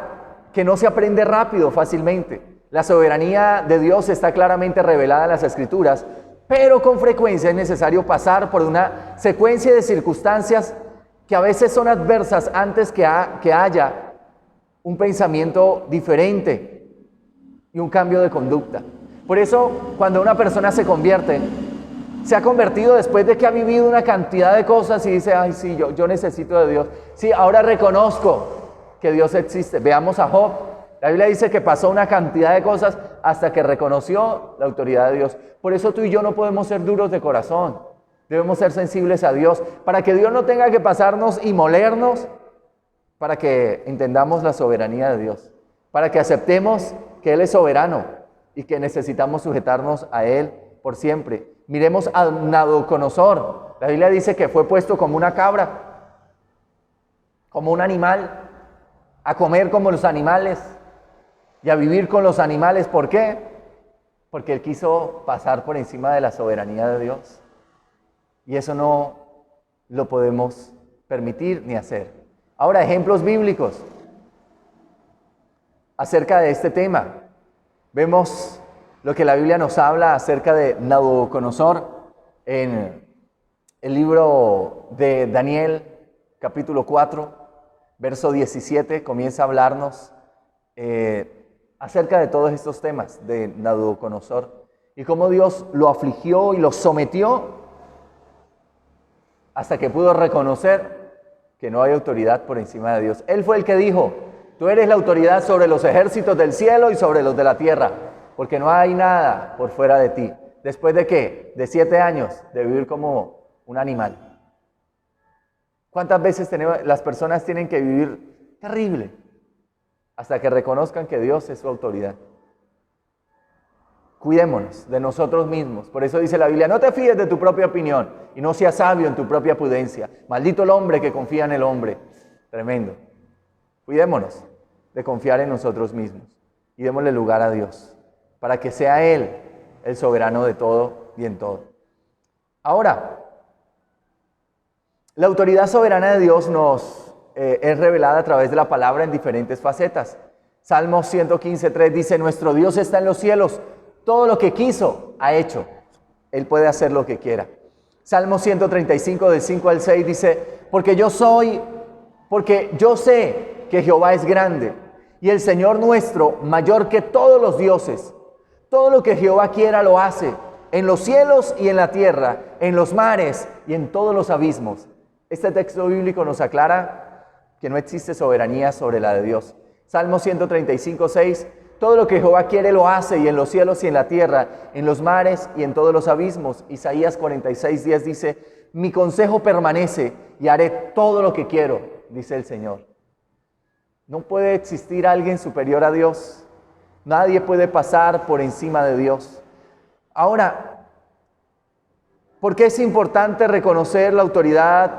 que no se aprende rápido, fácilmente. La soberanía de Dios está claramente revelada en las Escrituras, pero con frecuencia es necesario pasar por una secuencia de circunstancias que a veces son adversas antes que haya un pensamiento diferente y un cambio de conducta. Por eso, cuando una persona se convierte, se ha convertido después de que ha vivido una cantidad de cosas y dice, ay, sí, yo necesito de Dios. Sí, ahora reconozco que Dios existe. Veamos a Job. La Biblia dice que pasó una cantidad de cosas hasta que reconoció la autoridad de Dios. Por eso tú y yo no podemos ser duros de corazón, Debemos ser sensibles a Dios para que Dios no tenga que pasarnos y molernos, para que entendamos la soberanía de Dios, para que aceptemos que Él es soberano y que necesitamos sujetarnos a Él por siempre. Miremos a Nabucodonosor. La Biblia dice que fue puesto como una cabra, como un animal, a comer como los animales y a vivir con los animales. ¿Por qué? Porque él quiso pasar por encima de la soberanía de Dios. Y eso no lo podemos permitir ni hacer. Ahora, ejemplos bíblicos acerca de este tema. Vemos lo que la Biblia nos habla acerca de Nabucodonosor en el libro de Daniel, capítulo 4, verso 17, comienza a hablarnos acerca de todos estos temas de Nabucodonosor y cómo Dios lo afligió y lo sometió hasta que pudo reconocer que no hay autoridad por encima de Dios. Él fue el que dijo: tú eres la autoridad sobre los ejércitos del cielo y sobre los de la tierra, porque no hay nada por fuera de ti. ¿Después de qué? De 7 años de vivir como un animal. ¿Cuántas veces las personas tienen que vivir terrible hasta que reconozcan que Dios es su autoridad? Cuidémonos de nosotros mismos. Por eso dice la Biblia: no te fíes de tu propia opinión y no seas sabio en tu propia prudencia. Maldito el hombre que confía en el hombre. Tremendo. Cuidémonos de confiar en nosotros mismos y démosle lugar a Dios para que sea Él el soberano de todo y en todo. Ahora, la autoridad soberana de Dios nos es revelada a través de la palabra en diferentes facetas. Salmo 115:3 dice: nuestro Dios está en los cielos, todo lo que quiso ha hecho. Él puede hacer lo que quiera. Salmo 135 del 5 al 6 dice: porque yo sé que Jehová es grande y el Señor nuestro mayor que todos los dioses. Todo lo que Jehová quiera lo hace, en los cielos y en la tierra, en los mares y en todos los abismos. Este texto bíblico nos aclara que no existe soberanía sobre la de Dios. Salmo 135:6: todo lo que Jehová quiere lo hace, y en los cielos y en la tierra, en los mares y en todos los abismos. Isaías 46:10 dice: mi consejo permanece y haré todo lo que quiero, dice el Señor. No puede existir alguien superior a Dios. Nadie puede pasar por encima de Dios. Ahora, ¿por qué es importante reconocer la autoridad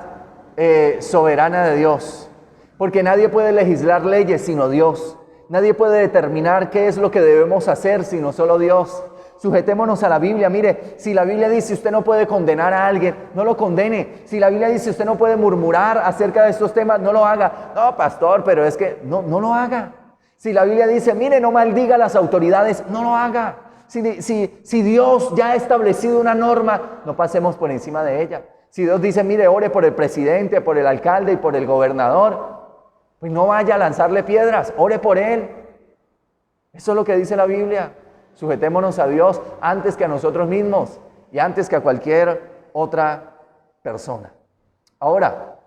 soberana de Dios? Porque nadie puede legislar leyes sino Dios. Nadie puede determinar qué es lo que debemos hacer sino solo Dios. Sujetémonos a la Biblia. Mire, si la Biblia dice usted no puede condenar a alguien, no lo condene. Si la Biblia dice usted no puede murmurar acerca de estos temas, no lo haga. No, pastor, pero es que no lo haga. Si la Biblia dice, mire, no maldiga a las autoridades, no lo haga. Si Dios ya ha establecido una norma, no pasemos por encima de ella. Si Dios dice, mire, ore por el presidente, por el alcalde y por el gobernador, pues no vaya a lanzarle piedras, ore por él. Eso es lo que dice la Biblia. Sujetémonos a Dios antes que a nosotros mismos y antes que a cualquier otra persona. Ahora,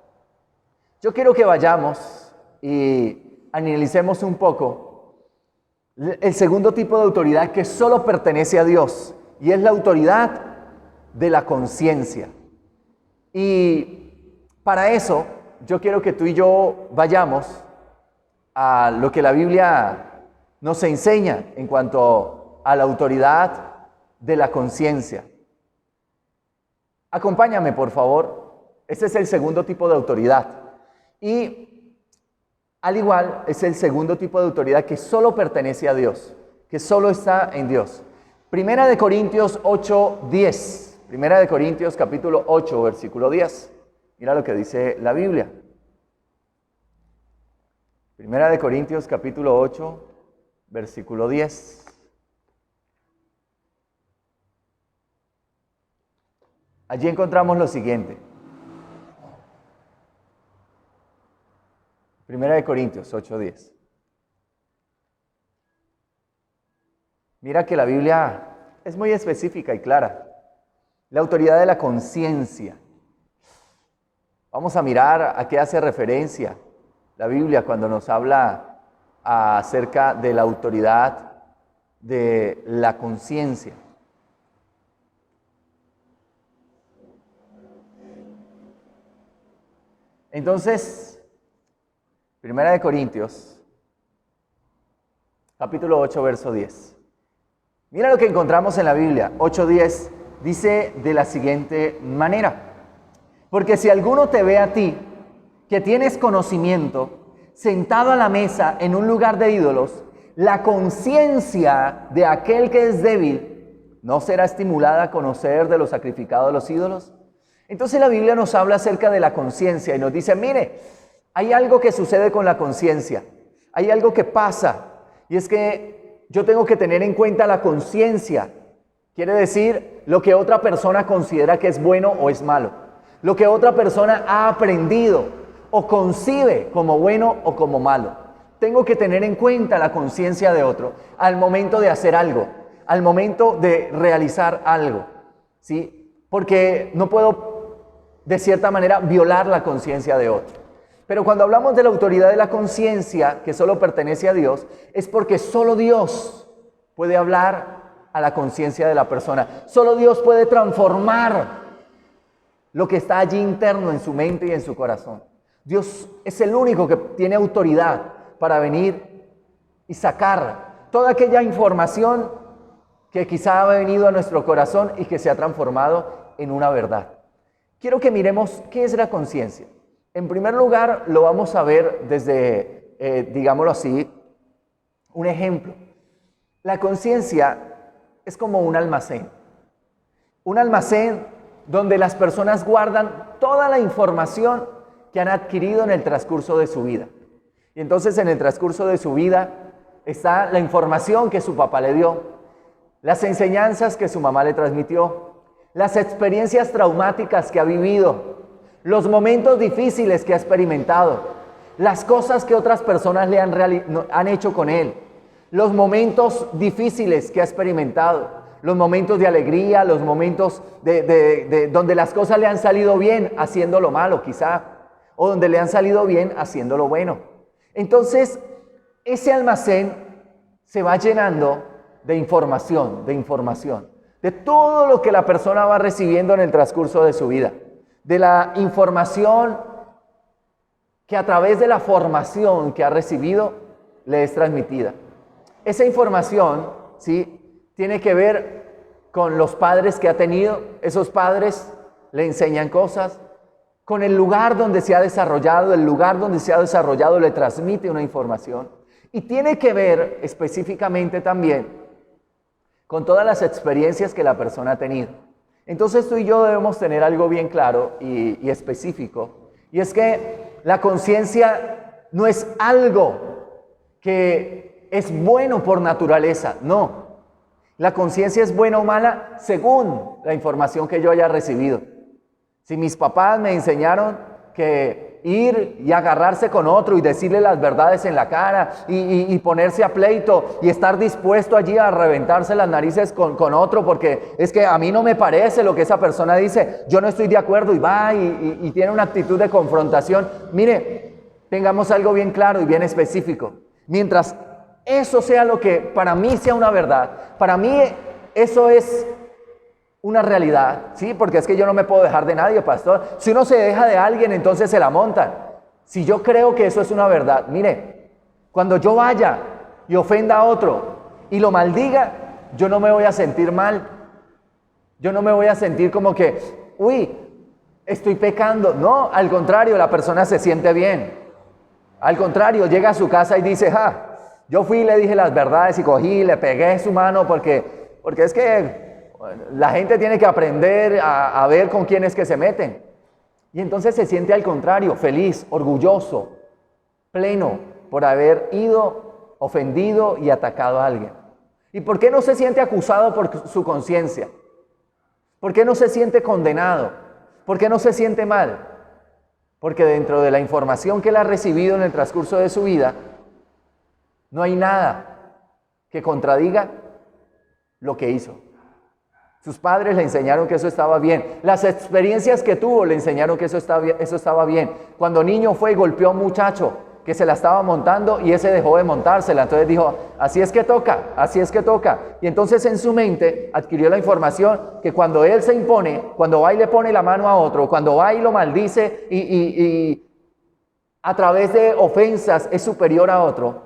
yo quiero que vayamos y analicemos un poco el segundo tipo de autoridad que solo pertenece a Dios, y es la autoridad de la conciencia. Y para eso yo quiero que tú y yo vayamos a lo que la Biblia nos enseña en cuanto a la autoridad de la conciencia. Acompáñame, por favor. Este es el segundo tipo de autoridad. Y al igual, es el segundo tipo de autoridad que solo pertenece a Dios, que solo está en Dios. Primera de Corintios 8:10. Primera de Corintios capítulo 8, versículo 10. Mira lo que dice la Biblia. Primera de Corintios capítulo 8, versículo 10. Allí encontramos lo siguiente. Primera de Corintios 8:10. Mira que la Biblia es muy específica y clara. La autoridad de la conciencia. Vamos a mirar a qué hace referencia la Biblia cuando nos habla acerca de la autoridad de la conciencia. Entonces, 1 Corintios, capítulo 8, verso 10. Mira lo que encontramos en la Biblia, 8:10, dice de la siguiente manera: porque si alguno te ve a ti, que tienes conocimiento, sentado a la mesa en un lugar de ídolos, la conciencia de aquel que es débil, ¿no será estimulada a conocer de lo sacrificado a los ídolos? Entonces la Biblia nos habla acerca de la conciencia y nos dice, mire, hay algo que sucede con la conciencia, hay algo que pasa, y es que yo tengo que tener en cuenta la conciencia. Quiere decir lo que otra persona considera que es bueno o es malo, lo que otra persona ha aprendido o concibe como bueno o como malo. Tengo que tener en cuenta la conciencia de otro al momento de hacer algo, al momento de realizar algo, ¿sí? Porque no puedo, de cierta manera, violar la conciencia de otro. Pero cuando hablamos de la autoridad de la conciencia, que solo pertenece a Dios, es porque solo Dios puede hablar a la conciencia de la persona. Solo Dios puede transformar lo que está allí interno en su mente y en su corazón. Dios es el único que tiene autoridad para venir y sacar toda aquella información que quizá ha venido a nuestro corazón y que se ha transformado en una verdad. Quiero que miremos qué es la conciencia. En primer lugar, lo vamos a ver desde, digámoslo así, un ejemplo. La conciencia es como un almacén donde las personas guardan toda la información que han adquirido en el transcurso de su vida. Y entonces en el transcurso de su vida está la información que su papá le dio, las enseñanzas que su mamá le transmitió, las experiencias traumáticas que ha vivido, los momentos difíciles que ha experimentado, las cosas que otras personas le han hecho con él, los momentos difíciles que ha experimentado, los momentos de alegría, los momentos donde las cosas le han salido bien haciendo lo malo quizá, o donde le han salido bien haciendo lo bueno. Entonces, ese almacén se va llenando de información, de todo lo que la persona va recibiendo en el transcurso de su vida, de la información que a través de la formación que ha recibido le es transmitida. Esa información, ¿sí?, tiene que ver con los padres que ha tenido. Esos padres le enseñan cosas. Con el lugar donde se ha desarrollado, le transmite una información. Y tiene que ver específicamente también con todas las experiencias que la persona ha tenido. Entonces tú y yo debemos tener algo bien claro y específico. Y es que la conciencia no es algo que es bueno por naturaleza, no. La conciencia es buena o mala según la información que yo haya recibido. Si mis papás me enseñaron que ir y agarrarse con otro y decirle las verdades en la cara y ponerse a pleito y estar dispuesto allí a reventarse las narices con otro porque es que a mí no me parece lo que esa persona dice, yo no estoy de acuerdo, y va y tiene una actitud de confrontación. Mire, tengamos algo bien claro y bien específico. Mientras eso sea lo que para mí sea una verdad, para mí eso es una realidad, ¿sí? Porque es que yo no me puedo dejar de nadie, pastor. Si uno se deja de alguien, entonces se la montan. Si yo creo que eso es una verdad, mire, cuando yo vaya y ofenda a otro y lo maldiga, yo no me voy a sentir mal. Yo no me voy a sentir como que, uy, estoy pecando. No, al contrario, la persona se siente bien. Al contrario, llega a su casa y dice, yo fui y le dije las verdades y cogí y le pegué su mano porque es que la gente tiene que aprender a ver con quién es que se meten. Y entonces se siente al contrario, feliz, orgulloso, pleno por haber ido, ofendido y atacado a alguien. ¿Y por qué no se siente acusado por su conciencia? ¿Por qué no se siente condenado? ¿Por qué no se siente mal? Porque dentro de la información que él ha recibido en el transcurso de su vida, no hay nada que contradiga lo que hizo. Sus padres le enseñaron que eso estaba bien. Las experiencias que tuvo le enseñaron que eso estaba bien. Cuando niño fue y golpeó a un muchacho que se la estaba montando y ese dejó de montársela. Entonces dijo, así es que toca. Y entonces en su mente adquirió la información que cuando él se impone, cuando va y le pone la mano a otro, cuando va y lo maldice a través de ofensas es superior a otro,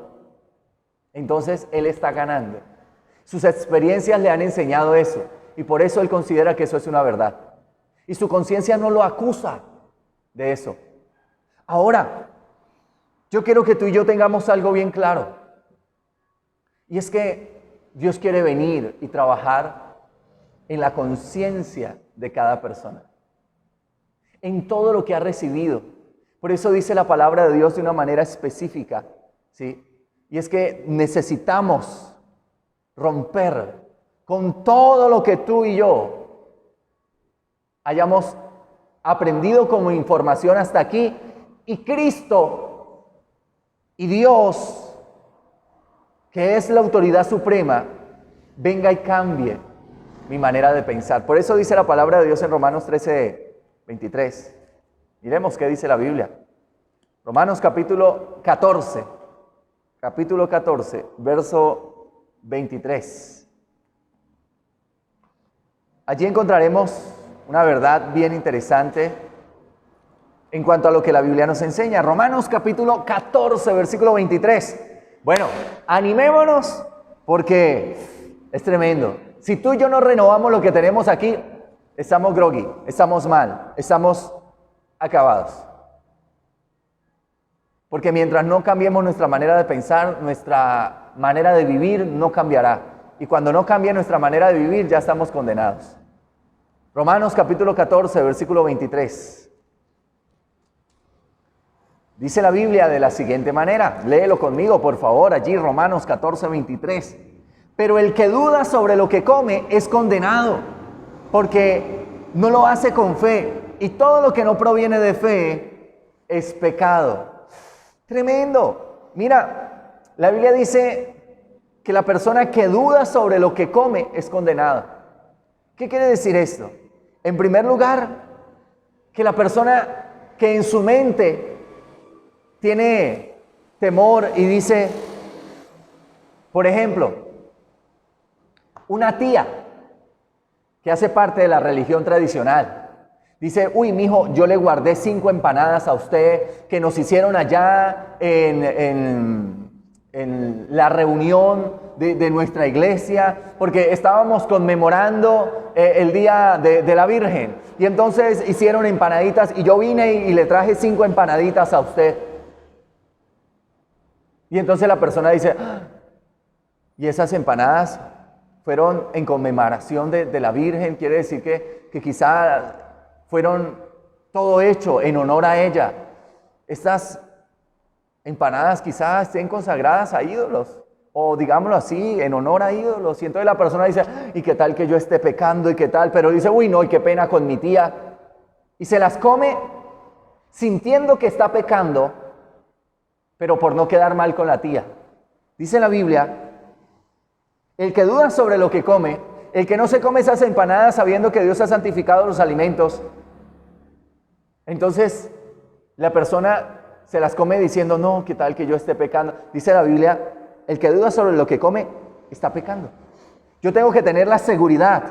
entonces él está ganando. Sus experiencias le han enseñado eso y por eso él considera que eso es una verdad. Y su conciencia no lo acusa de eso. Ahora, yo quiero que tú y yo tengamos algo bien claro. Y es que Dios quiere venir y trabajar en la conciencia de cada persona, en todo lo que ha recibido. Por eso dice la palabra de Dios de una manera específica, ¿sí? Y es que necesitamos romper con todo lo que tú y yo hayamos aprendido como información hasta aquí, y Cristo y Dios, que es la autoridad suprema, venga y cambie mi manera de pensar. Por eso dice la palabra de Dios en Romanos 13:23. Miremos qué dice la Biblia. Romanos capítulo 14, verso 23. Allí encontraremos una verdad bien interesante en cuanto a lo que la Biblia nos enseña. Romanos capítulo 14, versículo 23. Bueno, animémonos porque es tremendo. Si tú y yo no renovamos lo que tenemos aquí, estamos groggy, estamos mal, estamos acabados. Porque mientras no cambiemos nuestra manera de pensar, nuestra manera de vivir no cambiará. Y cuando no cambie nuestra manera de vivir, ya estamos condenados. Romanos capítulo 14, versículo 23. Dice la Biblia de la siguiente manera. Léelo conmigo, por favor, allí Romanos 14, 23. Pero el que duda sobre lo que come es condenado, porque no lo hace con fe. Y todo lo que no proviene de fe es pecado. Tremendo. Mira, la Biblia dice que la persona que duda sobre lo que come es condenada. ¿Qué quiere decir esto? En primer lugar, que la persona que en su mente tiene temor y dice, por ejemplo, una tía que hace parte de la religión tradicional, dice, uy, mijo, yo le guardé 5 empanadas a usted que nos hicieron allá en la reunión de nuestra iglesia, porque estábamos conmemorando el día de la Virgen. Y entonces hicieron empanaditas y yo vine y le traje 5 empanaditas a usted. Y entonces la persona dice, ¡ah! Y esas empanadas fueron en conmemoración de la Virgen, quiere decir que quizá fueron todo hecho en honor a ella. Estas empanadas quizás estén consagradas a ídolos, o digámoslo así, en honor a ídolos. Y entonces la persona dice, ¿y qué tal que yo esté pecando? ¿Y qué tal? Pero dice, uy, no, y qué pena con mi tía. Y se las come sintiendo que está pecando, pero por no quedar mal con la tía. Dice la Biblia, el que duda sobre lo que come, el que no se come esas empanadas sabiendo que Dios ha santificado los alimentos, entonces la persona se las come diciendo, no, ¿qué tal que yo esté pecando? Dice la Biblia, el que duda sobre lo que come, está pecando. Yo tengo que tener la seguridad,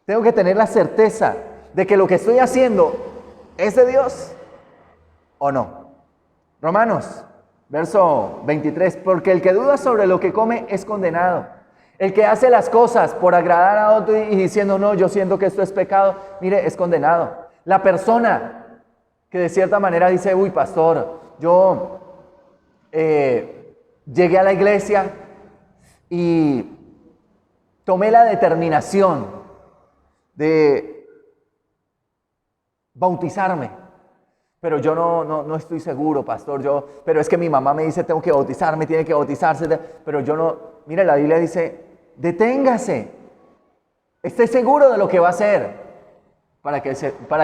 tengo que tener la certeza de que lo que estoy haciendo es de Dios o no. Romanos, verso 23, porque el que duda sobre lo que come es condenado. El que hace las cosas por agradar a otro y diciendo, no, yo siento que esto es pecado, mire, es condenado. La persona que de cierta manera dice, uy, pastor, yo llegué a la iglesia y tomé la determinación de bautizarme, pero yo no estoy seguro, pastor, pero es que mi mamá me dice, tengo que bautizarme, tiene que bautizarse, pero yo no. Mire, la Biblia dice, deténgase, esté seguro de lo que va a hacer, para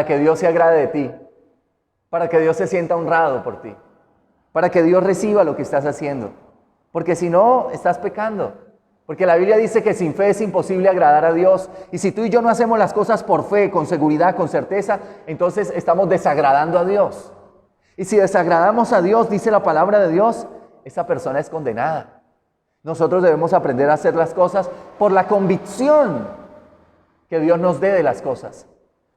que Dios se agrade de ti, para que Dios se sienta honrado por ti, para que Dios reciba lo que estás haciendo, porque si no, estás pecando. Porque la Biblia dice que sin fe es imposible agradar a Dios. Y si tú y yo no hacemos las cosas por fe, con seguridad, con certeza, entonces estamos desagradando a Dios. Y si desagradamos a Dios, dice la palabra de Dios, esa persona es condenada. Nosotros debemos aprender a hacer las cosas por la convicción que Dios nos dé de las cosas.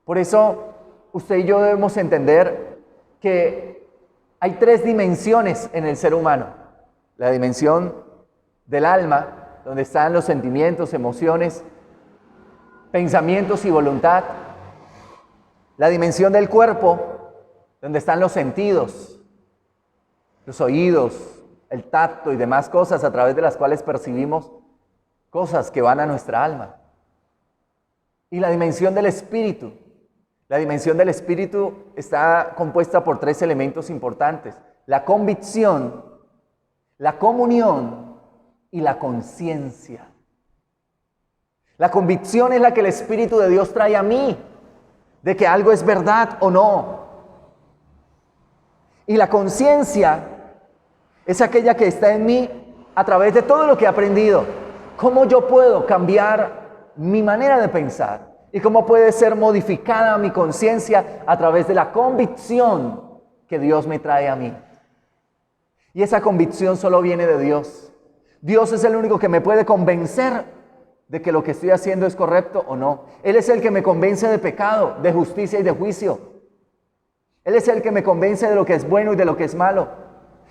Por eso, usted y yo debemos entender que Hay 3 dimensiones en el ser humano. La dimensión del alma, donde están los sentimientos, emociones, pensamientos y voluntad. La dimensión del cuerpo, donde están los sentidos, los oídos, el tacto y demás cosas a través de las cuales percibimos cosas que van a nuestra alma. Y la dimensión del espíritu. La dimensión del espíritu está compuesta por 3 elementos importantes: la convicción, la comunión y la conciencia. La convicción es la que el Espíritu de Dios trae a mí, de que algo es verdad o no. Y la conciencia es aquella que está en mí a través de todo lo que he aprendido. ¿Cómo yo puedo cambiar mi manera de pensar? ¿Y cómo puede ser modificada mi conciencia a través de la convicción que Dios me trae a mí? Y esa convicción solo viene de Dios. Dios es el único que me puede convencer de que lo que estoy haciendo es correcto o no. Él es el que me convence de pecado, de justicia y de juicio. Él es el que me convence de lo que es bueno y de lo que es malo.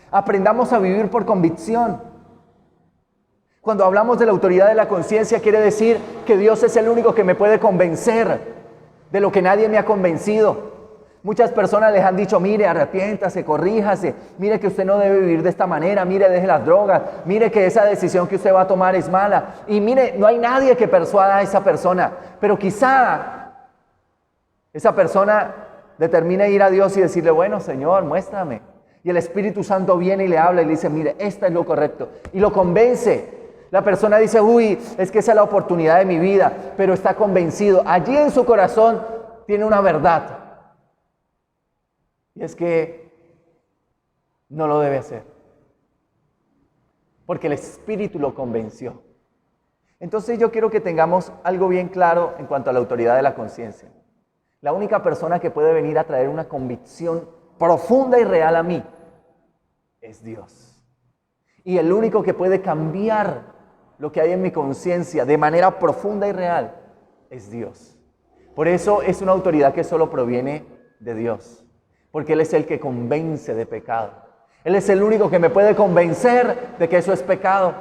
Aprendamos a vivir por convicción. Cuando hablamos de la autoridad de la conciencia, quiere decir que Dios es el único que me puede convencer de lo que nadie me ha convencido. Muchas personas les han dicho: mire, arrepiéntase, corríjase, mire que usted no debe vivir de esta manera, mire, deje las drogas, mire que esa decisión que usted va a tomar es mala. Y mire, no hay nadie que persuada a esa persona, pero quizá esa persona determine ir a Dios y decirle: bueno, Señor, muéstrame. Y el Espíritu Santo viene y le habla y le dice: mire, esta es lo correcto. Y lo convence. La persona dice: uy, es que esa es la oportunidad de mi vida, pero está convencido. Allí en su corazón tiene una verdad. Y es que no lo debe hacer, porque el Espíritu lo convenció. Entonces yo quiero que tengamos algo bien claro en cuanto a la autoridad de la conciencia. La única persona que puede venir a traer una convicción profunda y real a mí es Dios. Y el único que puede cambiar lo que hay en mi conciencia de manera profunda y real es Dios. Por eso es una autoridad que solo proviene de Dios, porque Él es el que convence de pecado. Él es el único que me puede convencer de que eso es pecado.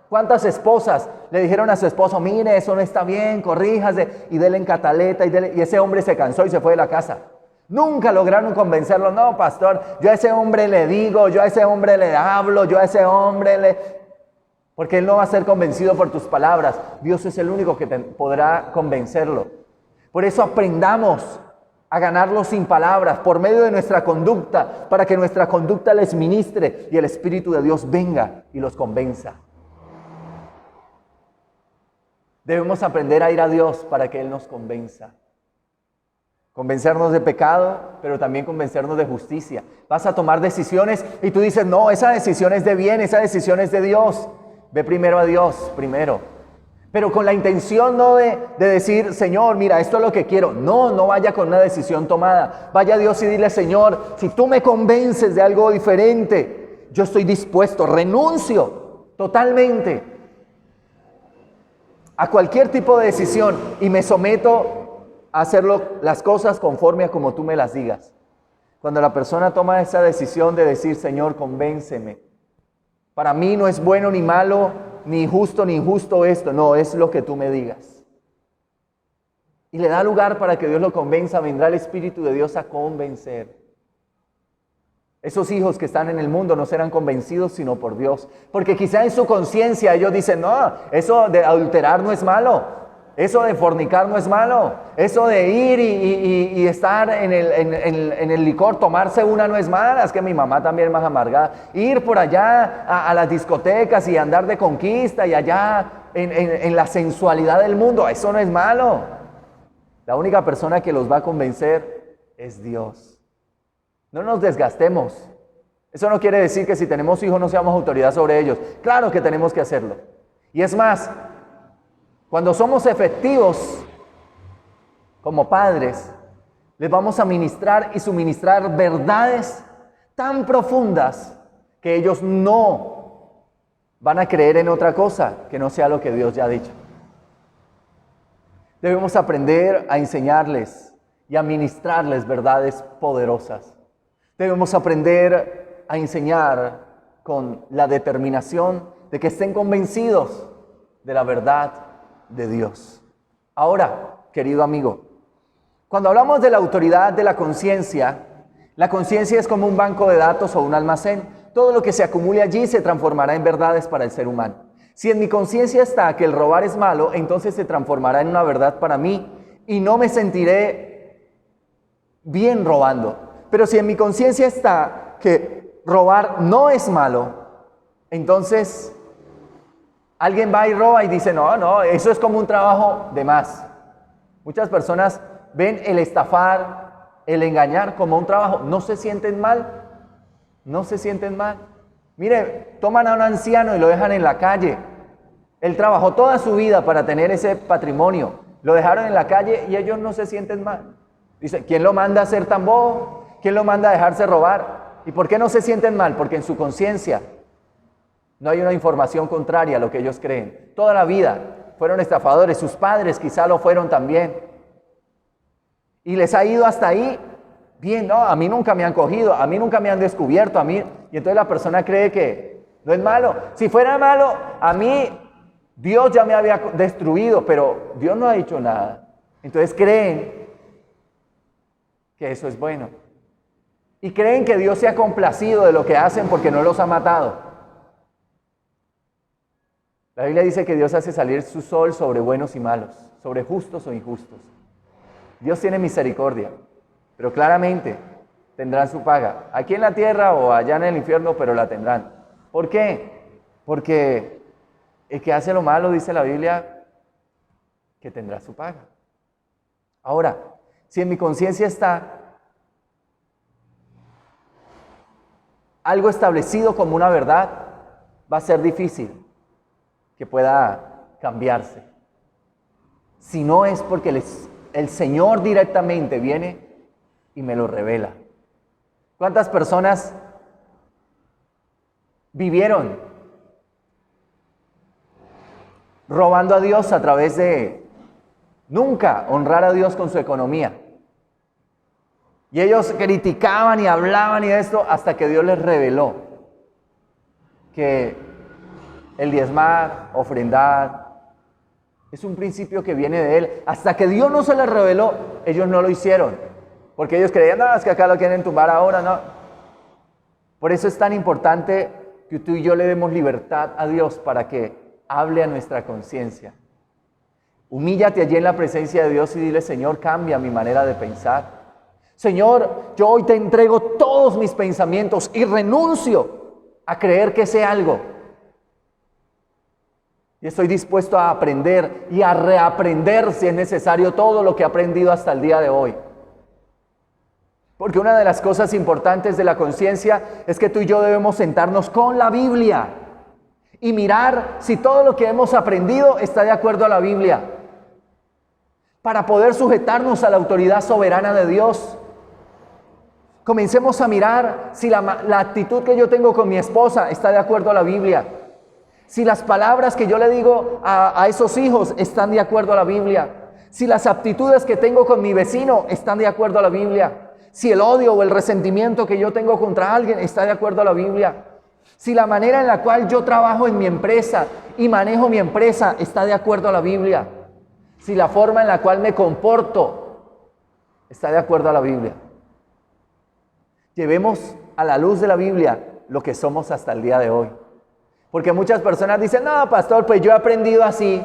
¿Cuántas esposas le dijeron a su esposo: mire, eso no está bien, corríjase, y dele en cataleta, y ese hombre se cansó y se fue de la casa? Nunca lograron convencerlo. No, pastor, yo a ese hombre le digo, yo a ese hombre le hablo, yo a ese hombre le... Porque él no va a ser convencido por tus palabras. Dios es el único que podrá convencerlo. Por eso aprendamos a ganarlo sin palabras, por medio de nuestra conducta, para que nuestra conducta les ministre y el Espíritu de Dios venga y los convenza. Debemos aprender a ir a Dios para que Él nos convenza. Convencernos de pecado, pero también convencernos de justicia. Vas a tomar decisiones y tú dices: no, esa decisión es de bien, esa decisión es de Dios. Ve primero a Dios, primero. Pero con la intención no de decir: Señor, mira, esto es lo que quiero. No vaya con una decisión tomada. Vaya a Dios y dile: Señor, si tú me convences de algo diferente, yo estoy dispuesto, renuncio totalmente a cualquier tipo de decisión y me someto a hacer las cosas conforme a como tú me las digas. Cuando la persona toma esa decisión de decir: Señor, convénceme. Para mí no es bueno ni malo, ni justo ni injusto esto. No, es lo que tú me digas. Y le da lugar para que Dios lo convenza. Vendrá el Espíritu de Dios a convencer. Esos hijos que están en el mundo no serán convencidos sino por Dios. Porque quizá en su conciencia ellos dicen: no, eso de adulterar no es malo. Eso de fornicar no es malo. Eso de ir y estar en el licor, tomarse una no es mala. Es que mi mamá también es más amargada. Ir por allá a las discotecas y andar de conquista y allá en la sensualidad del mundo, eso no es malo. La única persona que los va a convencer es Dios. No nos desgastemos. Eso no quiere decir que si tenemos hijos no seamos autoridad sobre ellos. Claro que tenemos que hacerlo. Y es más, cuando somos efectivos como padres, les vamos a ministrar y suministrar verdades tan profundas que ellos no van a creer en otra cosa que no sea lo que Dios ya ha dicho. Debemos aprender a enseñarles y a ministrarles verdades poderosas. Debemos aprender a enseñar con la determinación de que estén convencidos de la verdad de Dios. Ahora, querido amigo, cuando hablamos de la autoridad de la conciencia es como un banco de datos o un almacén. Todo lo que se acumule allí se transformará en verdades para el ser humano. Si en mi conciencia está que el robar es malo, entonces se transformará en una verdad para mí y no me sentiré bien robando. Pero si en mi conciencia está que robar no es malo, entonces alguien va y roba y dice, no, eso es como un trabajo de más. Muchas personas ven el estafar, el engañar como un trabajo. No se sienten mal. Mire, toman a un anciano y lo dejan en la calle. Él trabajó toda su vida para tener ese patrimonio. Lo dejaron en la calle y ellos no se sienten mal. Dice, ¿quién lo manda a ser tan bobo? ¿Quién lo manda a dejarse robar? ¿Y por qué no se sienten mal? Porque en su conciencia no hay una información contraria a lo que ellos creen. Toda la vida fueron estafadores. Sus padres quizá lo fueron también. Y les ha ido hasta ahí bien. No, a mí nunca me han cogido, a mí nunca me han descubierto, a mí. Y entonces la persona cree que no es malo. Si fuera malo, a mí Dios ya me había destruido, pero Dios no ha hecho nada. Entonces creen que eso es bueno. Y creen que Dios se ha complacido de lo que hacen porque no los ha matado. La Biblia dice que Dios hace salir su sol sobre buenos y malos, sobre justos o injustos. Dios tiene misericordia, pero claramente tendrán su paga. Aquí en la tierra o allá en el infierno, pero la tendrán. ¿Por qué? Porque el que hace lo malo, dice la Biblia, que tendrá su paga. Ahora, si en mi conciencia está algo establecido como una verdad, va a ser difícil que pueda cambiarse. Si no es porque el Señor directamente viene y me lo revela. ¿Cuántas personas vivieron robando a Dios a través de nunca honrar a Dios con su economía? Y ellos criticaban y hablaban y esto hasta que Dios les reveló que el diezmar, ofrendar, es un principio que viene de Él. Hasta que Dios no se les reveló, ellos no lo hicieron. Porque ellos creían, no, es que acá lo quieren tumbar ahora, no. Por eso es tan importante que tú y yo le demos libertad a Dios para que hable a nuestra conciencia. Humíllate allí en la presencia de Dios y dile, Señor, cambia mi manera de pensar. Señor, yo hoy te entrego todos mis pensamientos y renuncio a creer que sé algo. Y estoy dispuesto a aprender y a reaprender si es necesario todo lo que he aprendido hasta el día de hoy. Porque una de las cosas importantes de la conciencia es que tú y yo debemos sentarnos con la Biblia y mirar si todo lo que hemos aprendido está de acuerdo a la Biblia. Para poder sujetarnos a la autoridad soberana de Dios. Comencemos a mirar si la actitud que yo tengo con mi esposa está de acuerdo a la Biblia. Si las palabras que yo le digo a esos hijos están de acuerdo a la Biblia. Si las aptitudes que tengo con mi vecino están de acuerdo a la Biblia. Si el odio o el resentimiento que yo tengo contra alguien está de acuerdo a la Biblia. Si la manera en la cual yo trabajo en mi empresa y manejo mi empresa está de acuerdo a la Biblia. Si la forma en la cual me comporto está de acuerdo a la Biblia. Llevemos a la luz de la Biblia lo que somos hasta el día de hoy. Porque muchas personas dicen, no, pastor, pues yo he aprendido así.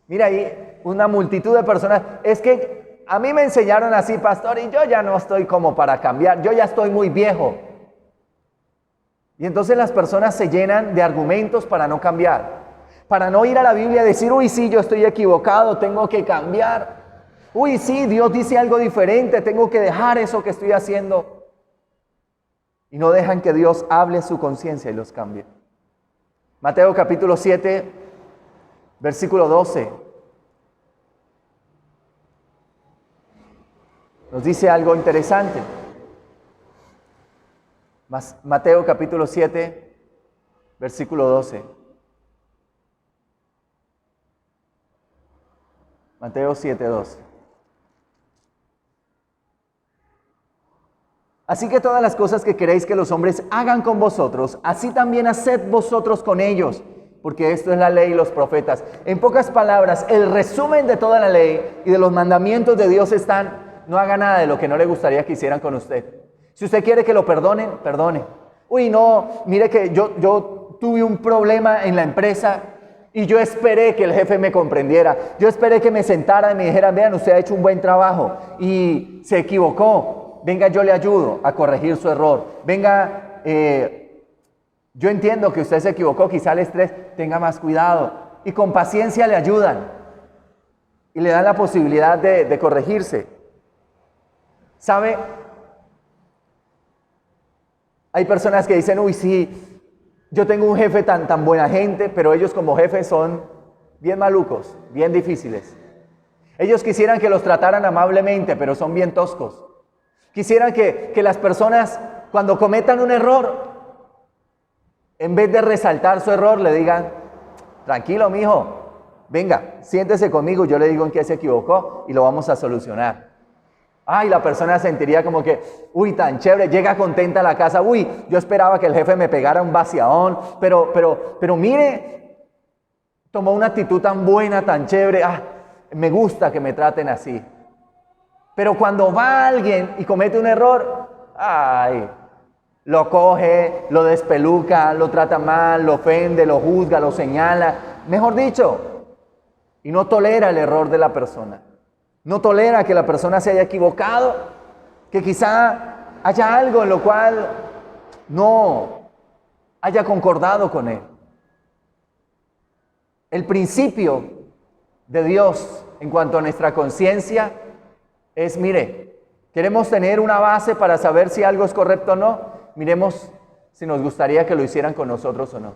Mira ahí, una multitud de personas. Es que a mí me enseñaron así, pastor, y yo ya no estoy como para cambiar. Yo ya estoy muy viejo. Y entonces las personas se llenan de argumentos para no cambiar. Para no ir a la Biblia y decir, uy, sí, yo estoy equivocado, tengo que cambiar. Uy, sí, Dios dice algo diferente, tengo que dejar eso que estoy haciendo. Y no dejan que Dios hable su conciencia y los cambie. Mateo capítulo 7, versículo 12. Nos dice algo interesante. Mateo capítulo 7, versículo 12. Mateo 7, 12. Así que todas las cosas que queréis que los hombres hagan con vosotros, así también haced vosotros con ellos, porque esto es la ley y los profetas. En pocas palabras, el resumen de toda la ley y de los mandamientos de Dios están: no haga nada de lo que no le gustaría que hicieran con usted. Si usted quiere que lo perdonen, perdone. Uy, no, mire que yo tuve un problema en la empresa y yo esperé que el jefe me comprendiera. Yo esperé que me sentara y me dijera: vean, usted ha hecho un buen trabajo y se equivocó. Venga, yo le ayudo a corregir su error. Venga, yo entiendo que usted se equivocó, quizá el estrés, tenga más cuidado. Y con paciencia le ayudan y le dan la posibilidad de corregirse. ¿Sabe? Hay personas que dicen: uy, sí, yo tengo un jefe tan buena gente, pero ellos como jefes son bien malucos, bien difíciles. Ellos quisieran que los trataran amablemente, pero son bien toscos. Quisieran que las personas, cuando cometan un error, en vez de resaltar su error, le digan: tranquilo, mijo, venga, siéntese conmigo, yo le digo en qué se equivocó y lo vamos a solucionar. Ay, la persona sentiría como que: uy, tan chévere, llega contenta a la casa. Uy, yo esperaba que el jefe me pegara un vaciadón, pero mire, tomó una actitud tan buena, tan chévere. Ah, me gusta que me traten así. Pero cuando va alguien y comete un error, ay, lo coge, lo despeluca, lo trata mal, lo ofende, lo juzga, lo señala. Mejor dicho, y no tolera el error de la persona. No tolera que la persona se haya equivocado, que quizá haya algo en lo cual no haya concordado con él. El principio de Dios en cuanto a nuestra conciencia es: mire, queremos tener una base para saber si algo es correcto o no. Miremos si nos gustaría que lo hicieran con nosotros o no.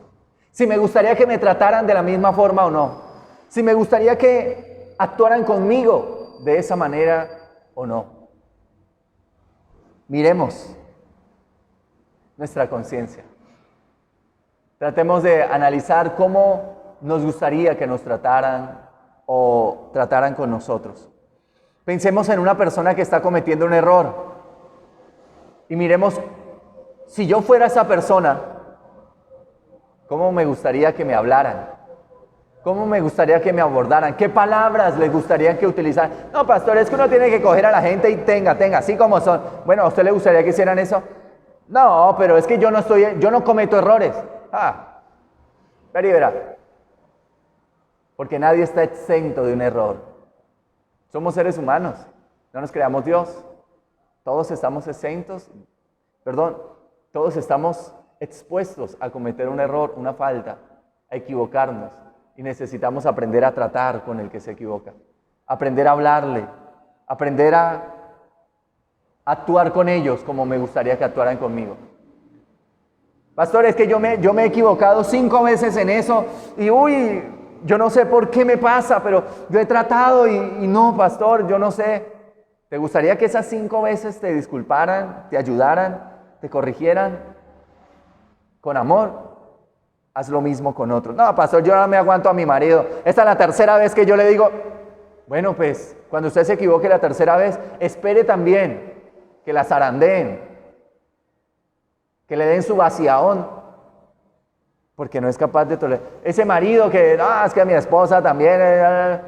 Si me gustaría que me trataran de la misma forma o no. Si me gustaría que actuaran conmigo de esa manera o no. Miremos nuestra conciencia. Tratemos de analizar cómo nos gustaría que nos trataran o trataran con nosotros. Pensemos en una persona que está cometiendo un error y miremos: si yo fuera esa persona, ¿cómo me gustaría que me hablaran? ¿Cómo me gustaría que me abordaran? ¿Qué palabras les gustaría que utilizaran? No, pastor, es que uno tiene que coger a la gente y tenga, así como son. Bueno, ¿a usted le gustaría que hicieran eso? No, pero es que yo no cometo errores. Verá. Porque nadie está exento de un error. Somos seres humanos, no nos creamos Dios. Todos estamos todos estamos expuestos a cometer un error, una falta, a equivocarnos. Y necesitamos aprender a tratar con el que se equivoca, aprender a hablarle, aprender a actuar con ellos como me gustaría que actuaran conmigo. Pastor, es que yo me he equivocado 5 veces en eso y uy, yo no sé por qué me pasa, pero yo he tratado y no, pastor, yo no sé. ¿Te gustaría que esas 5 veces te disculparan, te ayudaran, te corrigieran con amor? Haz lo mismo con otros. No, pastor, yo no me aguanto a mi marido. Esta es la 3ª vez que yo le digo. Bueno, pues, cuando usted se equivoque la 3ª vez, espere también que la zarandeen, que le den su vaciadón, porque no es capaz de tolerar. Ese marido que, es que a mi esposa también.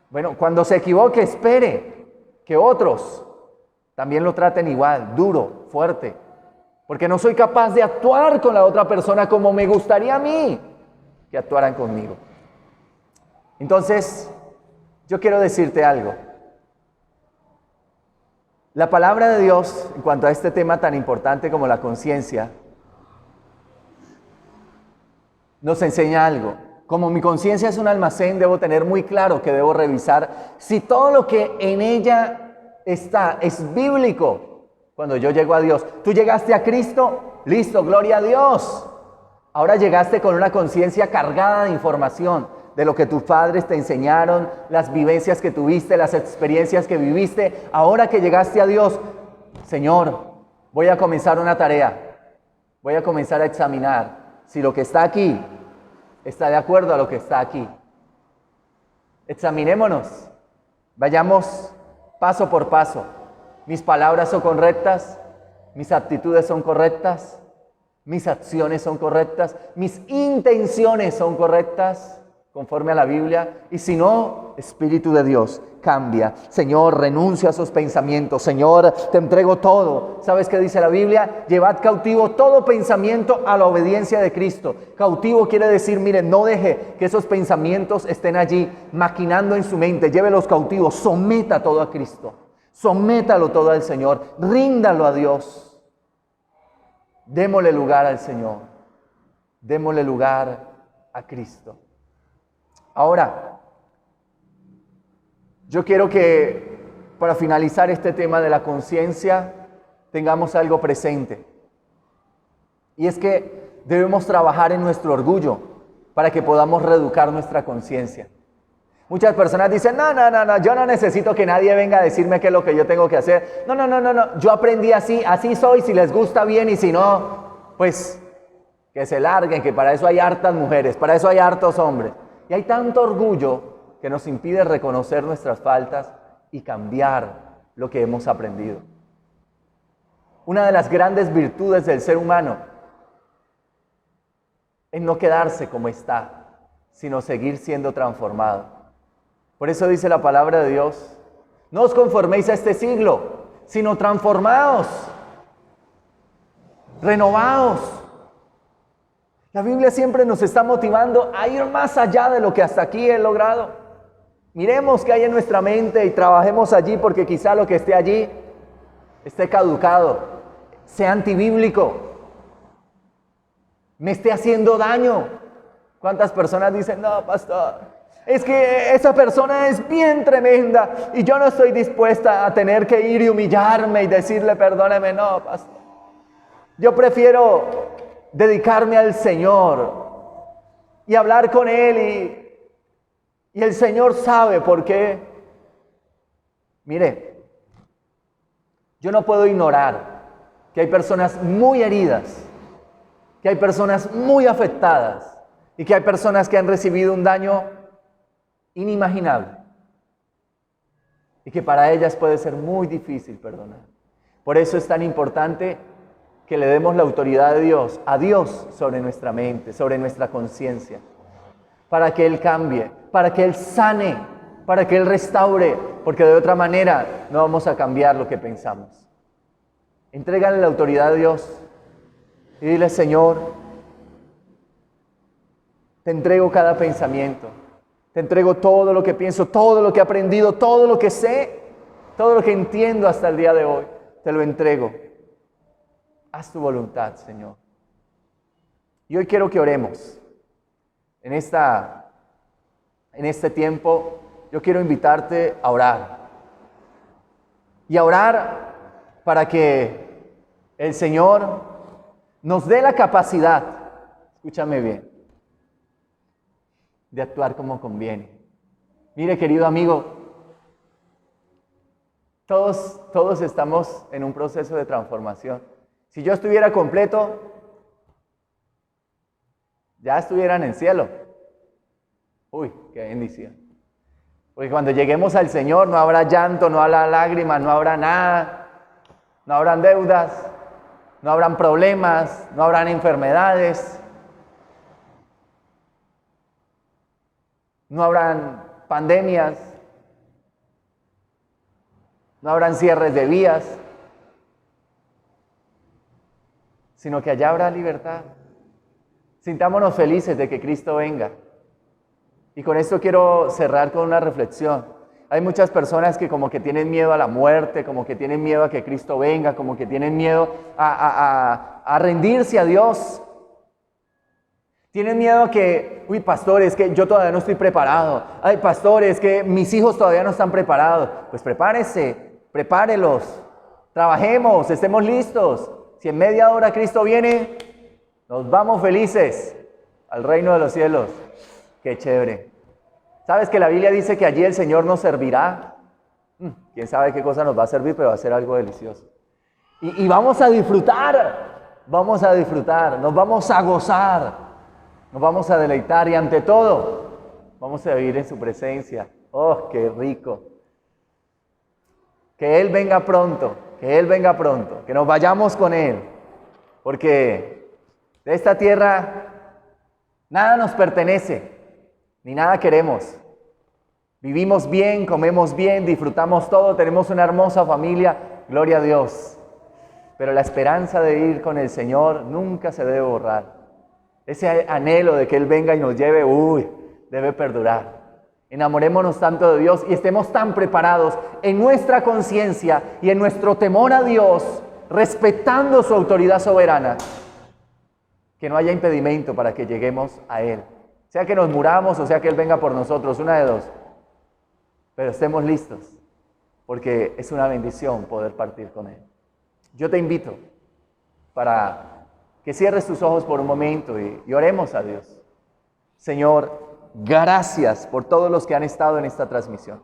Bueno, cuando se equivoque, espere que otros también lo traten igual, duro, fuerte. Porque no soy capaz de actuar con la otra persona como me gustaría a mí que actuaran conmigo. Entonces, yo quiero decirte algo. La palabra de Dios, en cuanto a este tema tan importante como la conciencia, nos enseña algo. Como mi conciencia es un almacén, debo tener muy claro que debo revisar si todo lo que en ella está es bíblico. Cuando yo llego a Dios, tú llegaste a Cristo, listo, gloria a Dios. Ahora llegaste con una conciencia cargada de información, de lo que tus padres te enseñaron, las vivencias que tuviste, las experiencias que viviste. Ahora que llegaste a Dios, Señor, voy a comenzar una tarea. Voy a comenzar a examinar si lo que está aquí está de acuerdo a lo que está aquí. Examinémonos, vayamos paso por paso. ¿Mis palabras son correctas? mis actitudes son correctas, mis acciones son correctas, mis intenciones son correctas, conforme a la Biblia. Y si no, Espíritu de Dios, cambia. Señor, renuncio a esos pensamientos. Señor, te entrego todo. ¿Sabes qué dice la Biblia? Llevad cautivo todo pensamiento a la obediencia de Cristo. Cautivo quiere decir, miren, no deje que esos pensamientos estén allí maquinando en su mente. Llévelos cautivos. Someta todo a Cristo. Sométalo todo al Señor. Ríndalo a Dios. Démosle lugar al Señor. Démosle lugar a Cristo. Ahora, yo quiero que para finalizar este tema de la conciencia tengamos algo presente. Y es que debemos trabajar en nuestro orgullo para que podamos reeducar nuestra conciencia. Muchas personas dicen, no, yo no necesito que nadie venga a decirme qué es lo que yo tengo que hacer. No, yo aprendí así soy, si les gusta bien y si no, pues que se larguen, que para eso hay hartas mujeres, para eso hay hartos hombres. Y hay tanto orgullo que nos impide reconocer nuestras faltas y cambiar lo que hemos aprendido. Una de las grandes virtudes del ser humano es no quedarse como está, sino seguir siendo transformado. Por eso dice la palabra de Dios, no os conforméis a este siglo, sino transformaos, renovaos. La Biblia siempre nos está motivando a ir más allá de lo que hasta aquí he logrado. Miremos qué hay en nuestra mente y trabajemos allí, porque quizá lo que esté allí esté caducado, sea antibíblico, me esté haciendo daño. ¿Cuántas personas dicen, no, pastor, es que esa persona es bien tremenda y yo no estoy dispuesta a tener que ir y humillarme y decirle perdóneme? No, pastor, yo prefiero dedicarme al Señor y hablar con Él y el Señor sabe por qué. Mire, yo no puedo ignorar que hay personas muy heridas, que hay personas muy afectadas y que hay personas que han recibido un daño inimaginable y que para ellas puede ser muy difícil perdonar. Por eso es tan importante que le demos la autoridad de Dios, a Dios sobre nuestra mente, sobre nuestra conciencia, para que Él cambie, para que Él sane, para que Él restaure, porque de otra manera no vamos a cambiar lo que pensamos. Entrégale la autoridad a Dios y dile, Señor, te entrego cada pensamiento, te entrego todo lo que pienso, todo lo que he aprendido, todo lo que sé, todo lo que entiendo hasta el día de hoy, te lo entrego. Haz tu voluntad, Señor. Y hoy quiero que oremos. En este tiempo, yo quiero invitarte a orar. Y a orar para que el Señor nos dé la capacidad, escúchame bien, de actuar como conviene. Mire, querido amigo, todos estamos en un proceso de transformación. Si yo estuviera completo, ya estuvieran en el cielo. Uy, qué bendición. Porque cuando lleguemos al Señor no habrá llanto, no habrá lágrimas, no habrá nada. No habrán deudas, no habrán problemas, no habrán enfermedades. No habrán pandemias. No habrán cierres de vías. Sino que allá habrá libertad. Sintámonos felices de que Cristo venga. Y con esto quiero cerrar con una reflexión. Hay muchas personas que como que tienen miedo a la muerte, como que tienen miedo a que Cristo venga, como que tienen miedo a rendirse a Dios. Tienen miedo a que, uy, pastor, es que yo todavía no estoy preparado. Ay, pastor, es que mis hijos todavía no están preparados. Pues prepárelos, trabajemos, estemos listos. Si en media hora Cristo viene, nos vamos felices al reino de los cielos. Qué chévere. ¿Sabes que la Biblia dice que allí el Señor nos servirá? Quién sabe qué cosa nos va a servir, pero va a ser algo delicioso. Y vamos a disfrutar, nos vamos a gozar, nos vamos a deleitar y ante todo, vamos a vivir en su presencia. ¡Oh, qué rico! Que Él venga pronto, que Él venga pronto, que nos vayamos con Él, porque de esta tierra nada nos pertenece, ni nada queremos. Vivimos bien, comemos bien, disfrutamos todo, tenemos una hermosa familia, gloria a Dios. Pero la esperanza de ir con el Señor nunca se debe borrar. Ese anhelo de que Él venga y nos lleve, debe perdurar. Enamorémonos tanto de Dios y estemos tan preparados en nuestra conciencia y en nuestro temor a Dios, respetando su autoridad soberana, que no haya impedimento para que lleguemos a Él. Sea que nos muramos o sea que Él venga por nosotros, una de dos. Pero estemos listos, porque es una bendición poder partir con Él. Yo te invito para que cierres tus ojos por un momento y oremos a Dios. Señor, gracias por todos los que han estado en esta transmisión.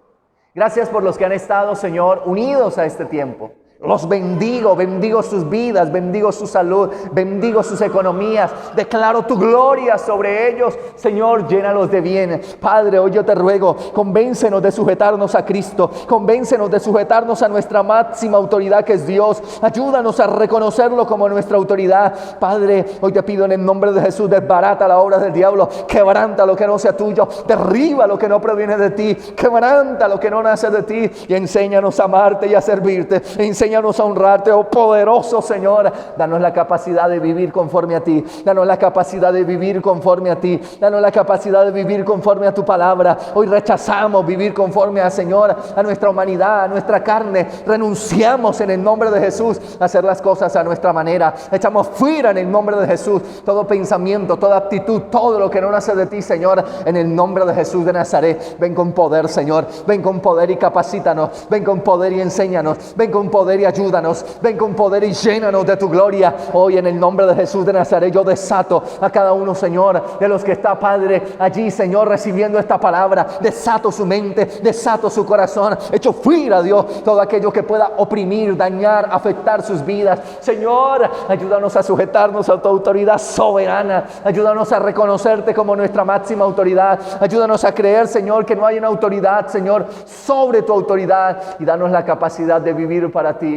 Gracias por los que han estado, Señor, unidos a este tiempo. Los bendigo, bendigo sus vidas, bendigo su salud, bendigo sus economías. Declaro tu gloria sobre ellos. Señor, llénalos de bien. Padre, hoy yo te ruego, convéncenos de sujetarnos a Cristo. Convéncenos de sujetarnos a nuestra máxima autoridad que es Dios. Ayúdanos a reconocerlo como nuestra autoridad. Padre, hoy te pido en el nombre de Jesús, desbarata la obra del diablo. Quebranta lo que no sea tuyo. Derriba lo que no proviene de ti. Quebranta lo que no nace de ti. Y enséñanos a amarte y a servirte. Enséñanos a honrarte, oh poderoso Señor. Danos la capacidad de vivir conforme a ti. Danos la capacidad de vivir conforme a ti. Danos la capacidad de vivir conforme a tu palabra. Hoy rechazamos vivir conforme a, Señor, a nuestra humanidad, a nuestra carne. Renunciamos en el nombre de Jesús a hacer las cosas a nuestra manera. Echamos fuera en el nombre de Jesús todo pensamiento, toda actitud, todo lo que no nace de ti, Señor, en el nombre de Jesús de Nazaret. Ven con poder, Señor. Ven con poder y capacítanos. Ven con poder y enséñanos. Ven con poder y ayúdanos. Ven con poder y llénanos de tu gloria. Hoy en el nombre de Jesús de Nazaret yo desato a cada uno, Señor, de los que está, Padre, allí, Señor, recibiendo esta palabra. Desato su mente, desato su corazón. Echo fuera, Dios, todo aquello que pueda oprimir, dañar, afectar sus vidas. Señor, ayúdanos a sujetarnos a tu autoridad soberana. Ayúdanos a reconocerte como nuestra máxima autoridad. Ayúdanos a creer, Señor, que no hay una autoridad, Señor, sobre tu autoridad. Y danos la capacidad de vivir para ti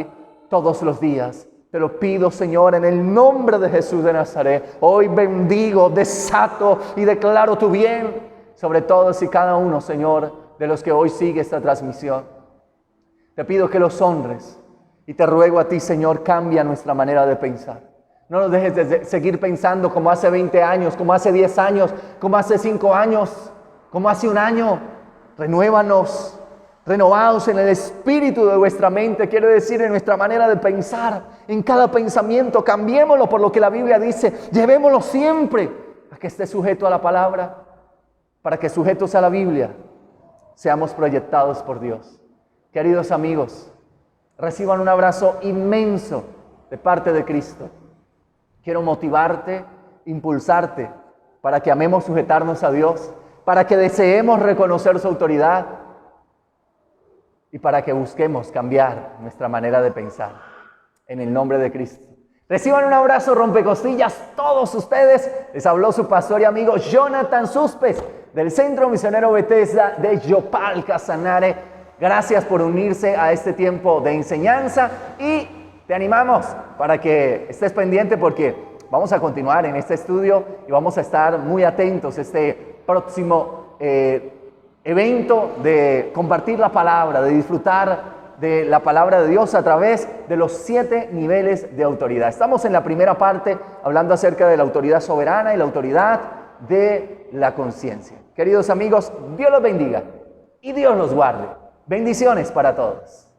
todos los días. Te lo pido, Señor, en el nombre de Jesús de Nazaret. Hoy bendigo, desato y declaro tu bien sobre todos y cada uno, Señor, de los que hoy sigue esta transmisión. Te pido que los honres y te ruego a ti, Señor, cambia nuestra manera de pensar. No nos dejes de seguir pensando como hace 20 años, como hace 10 años, como hace 5 años, como hace un año. Renuévanos. Renovados en el espíritu de vuestra mente, quiere decir en nuestra manera de pensar, en cada pensamiento, cambiémoslo por lo que la Biblia dice, llevémoslo siempre a que esté sujeto a la palabra, para que sujetos a la Biblia seamos proyectados por Dios. Queridos amigos, reciban un abrazo inmenso de parte de Cristo. Quiero motivarte, impulsarte para que amemos sujetarnos a Dios, para que deseemos reconocer su autoridad, y para que busquemos cambiar nuestra manera de pensar. En el nombre de Cristo. Reciban un abrazo rompecostillas todos ustedes. Les habló su pastor y amigo Jonathan Suspes del Centro Misionero Bethesda de Yopal, Casanare. Gracias por unirse a este tiempo de enseñanza y te animamos para que estés pendiente porque vamos a continuar en este estudio y vamos a estar muy atentos este próximo evento de compartir la palabra, de disfrutar de la palabra de Dios a través de los 7 niveles de autoridad. Estamos en la primera parte hablando acerca de la autoridad soberana y la autoridad de la conciencia. Queridos amigos, Dios los bendiga y Dios los guarde. Bendiciones para todos.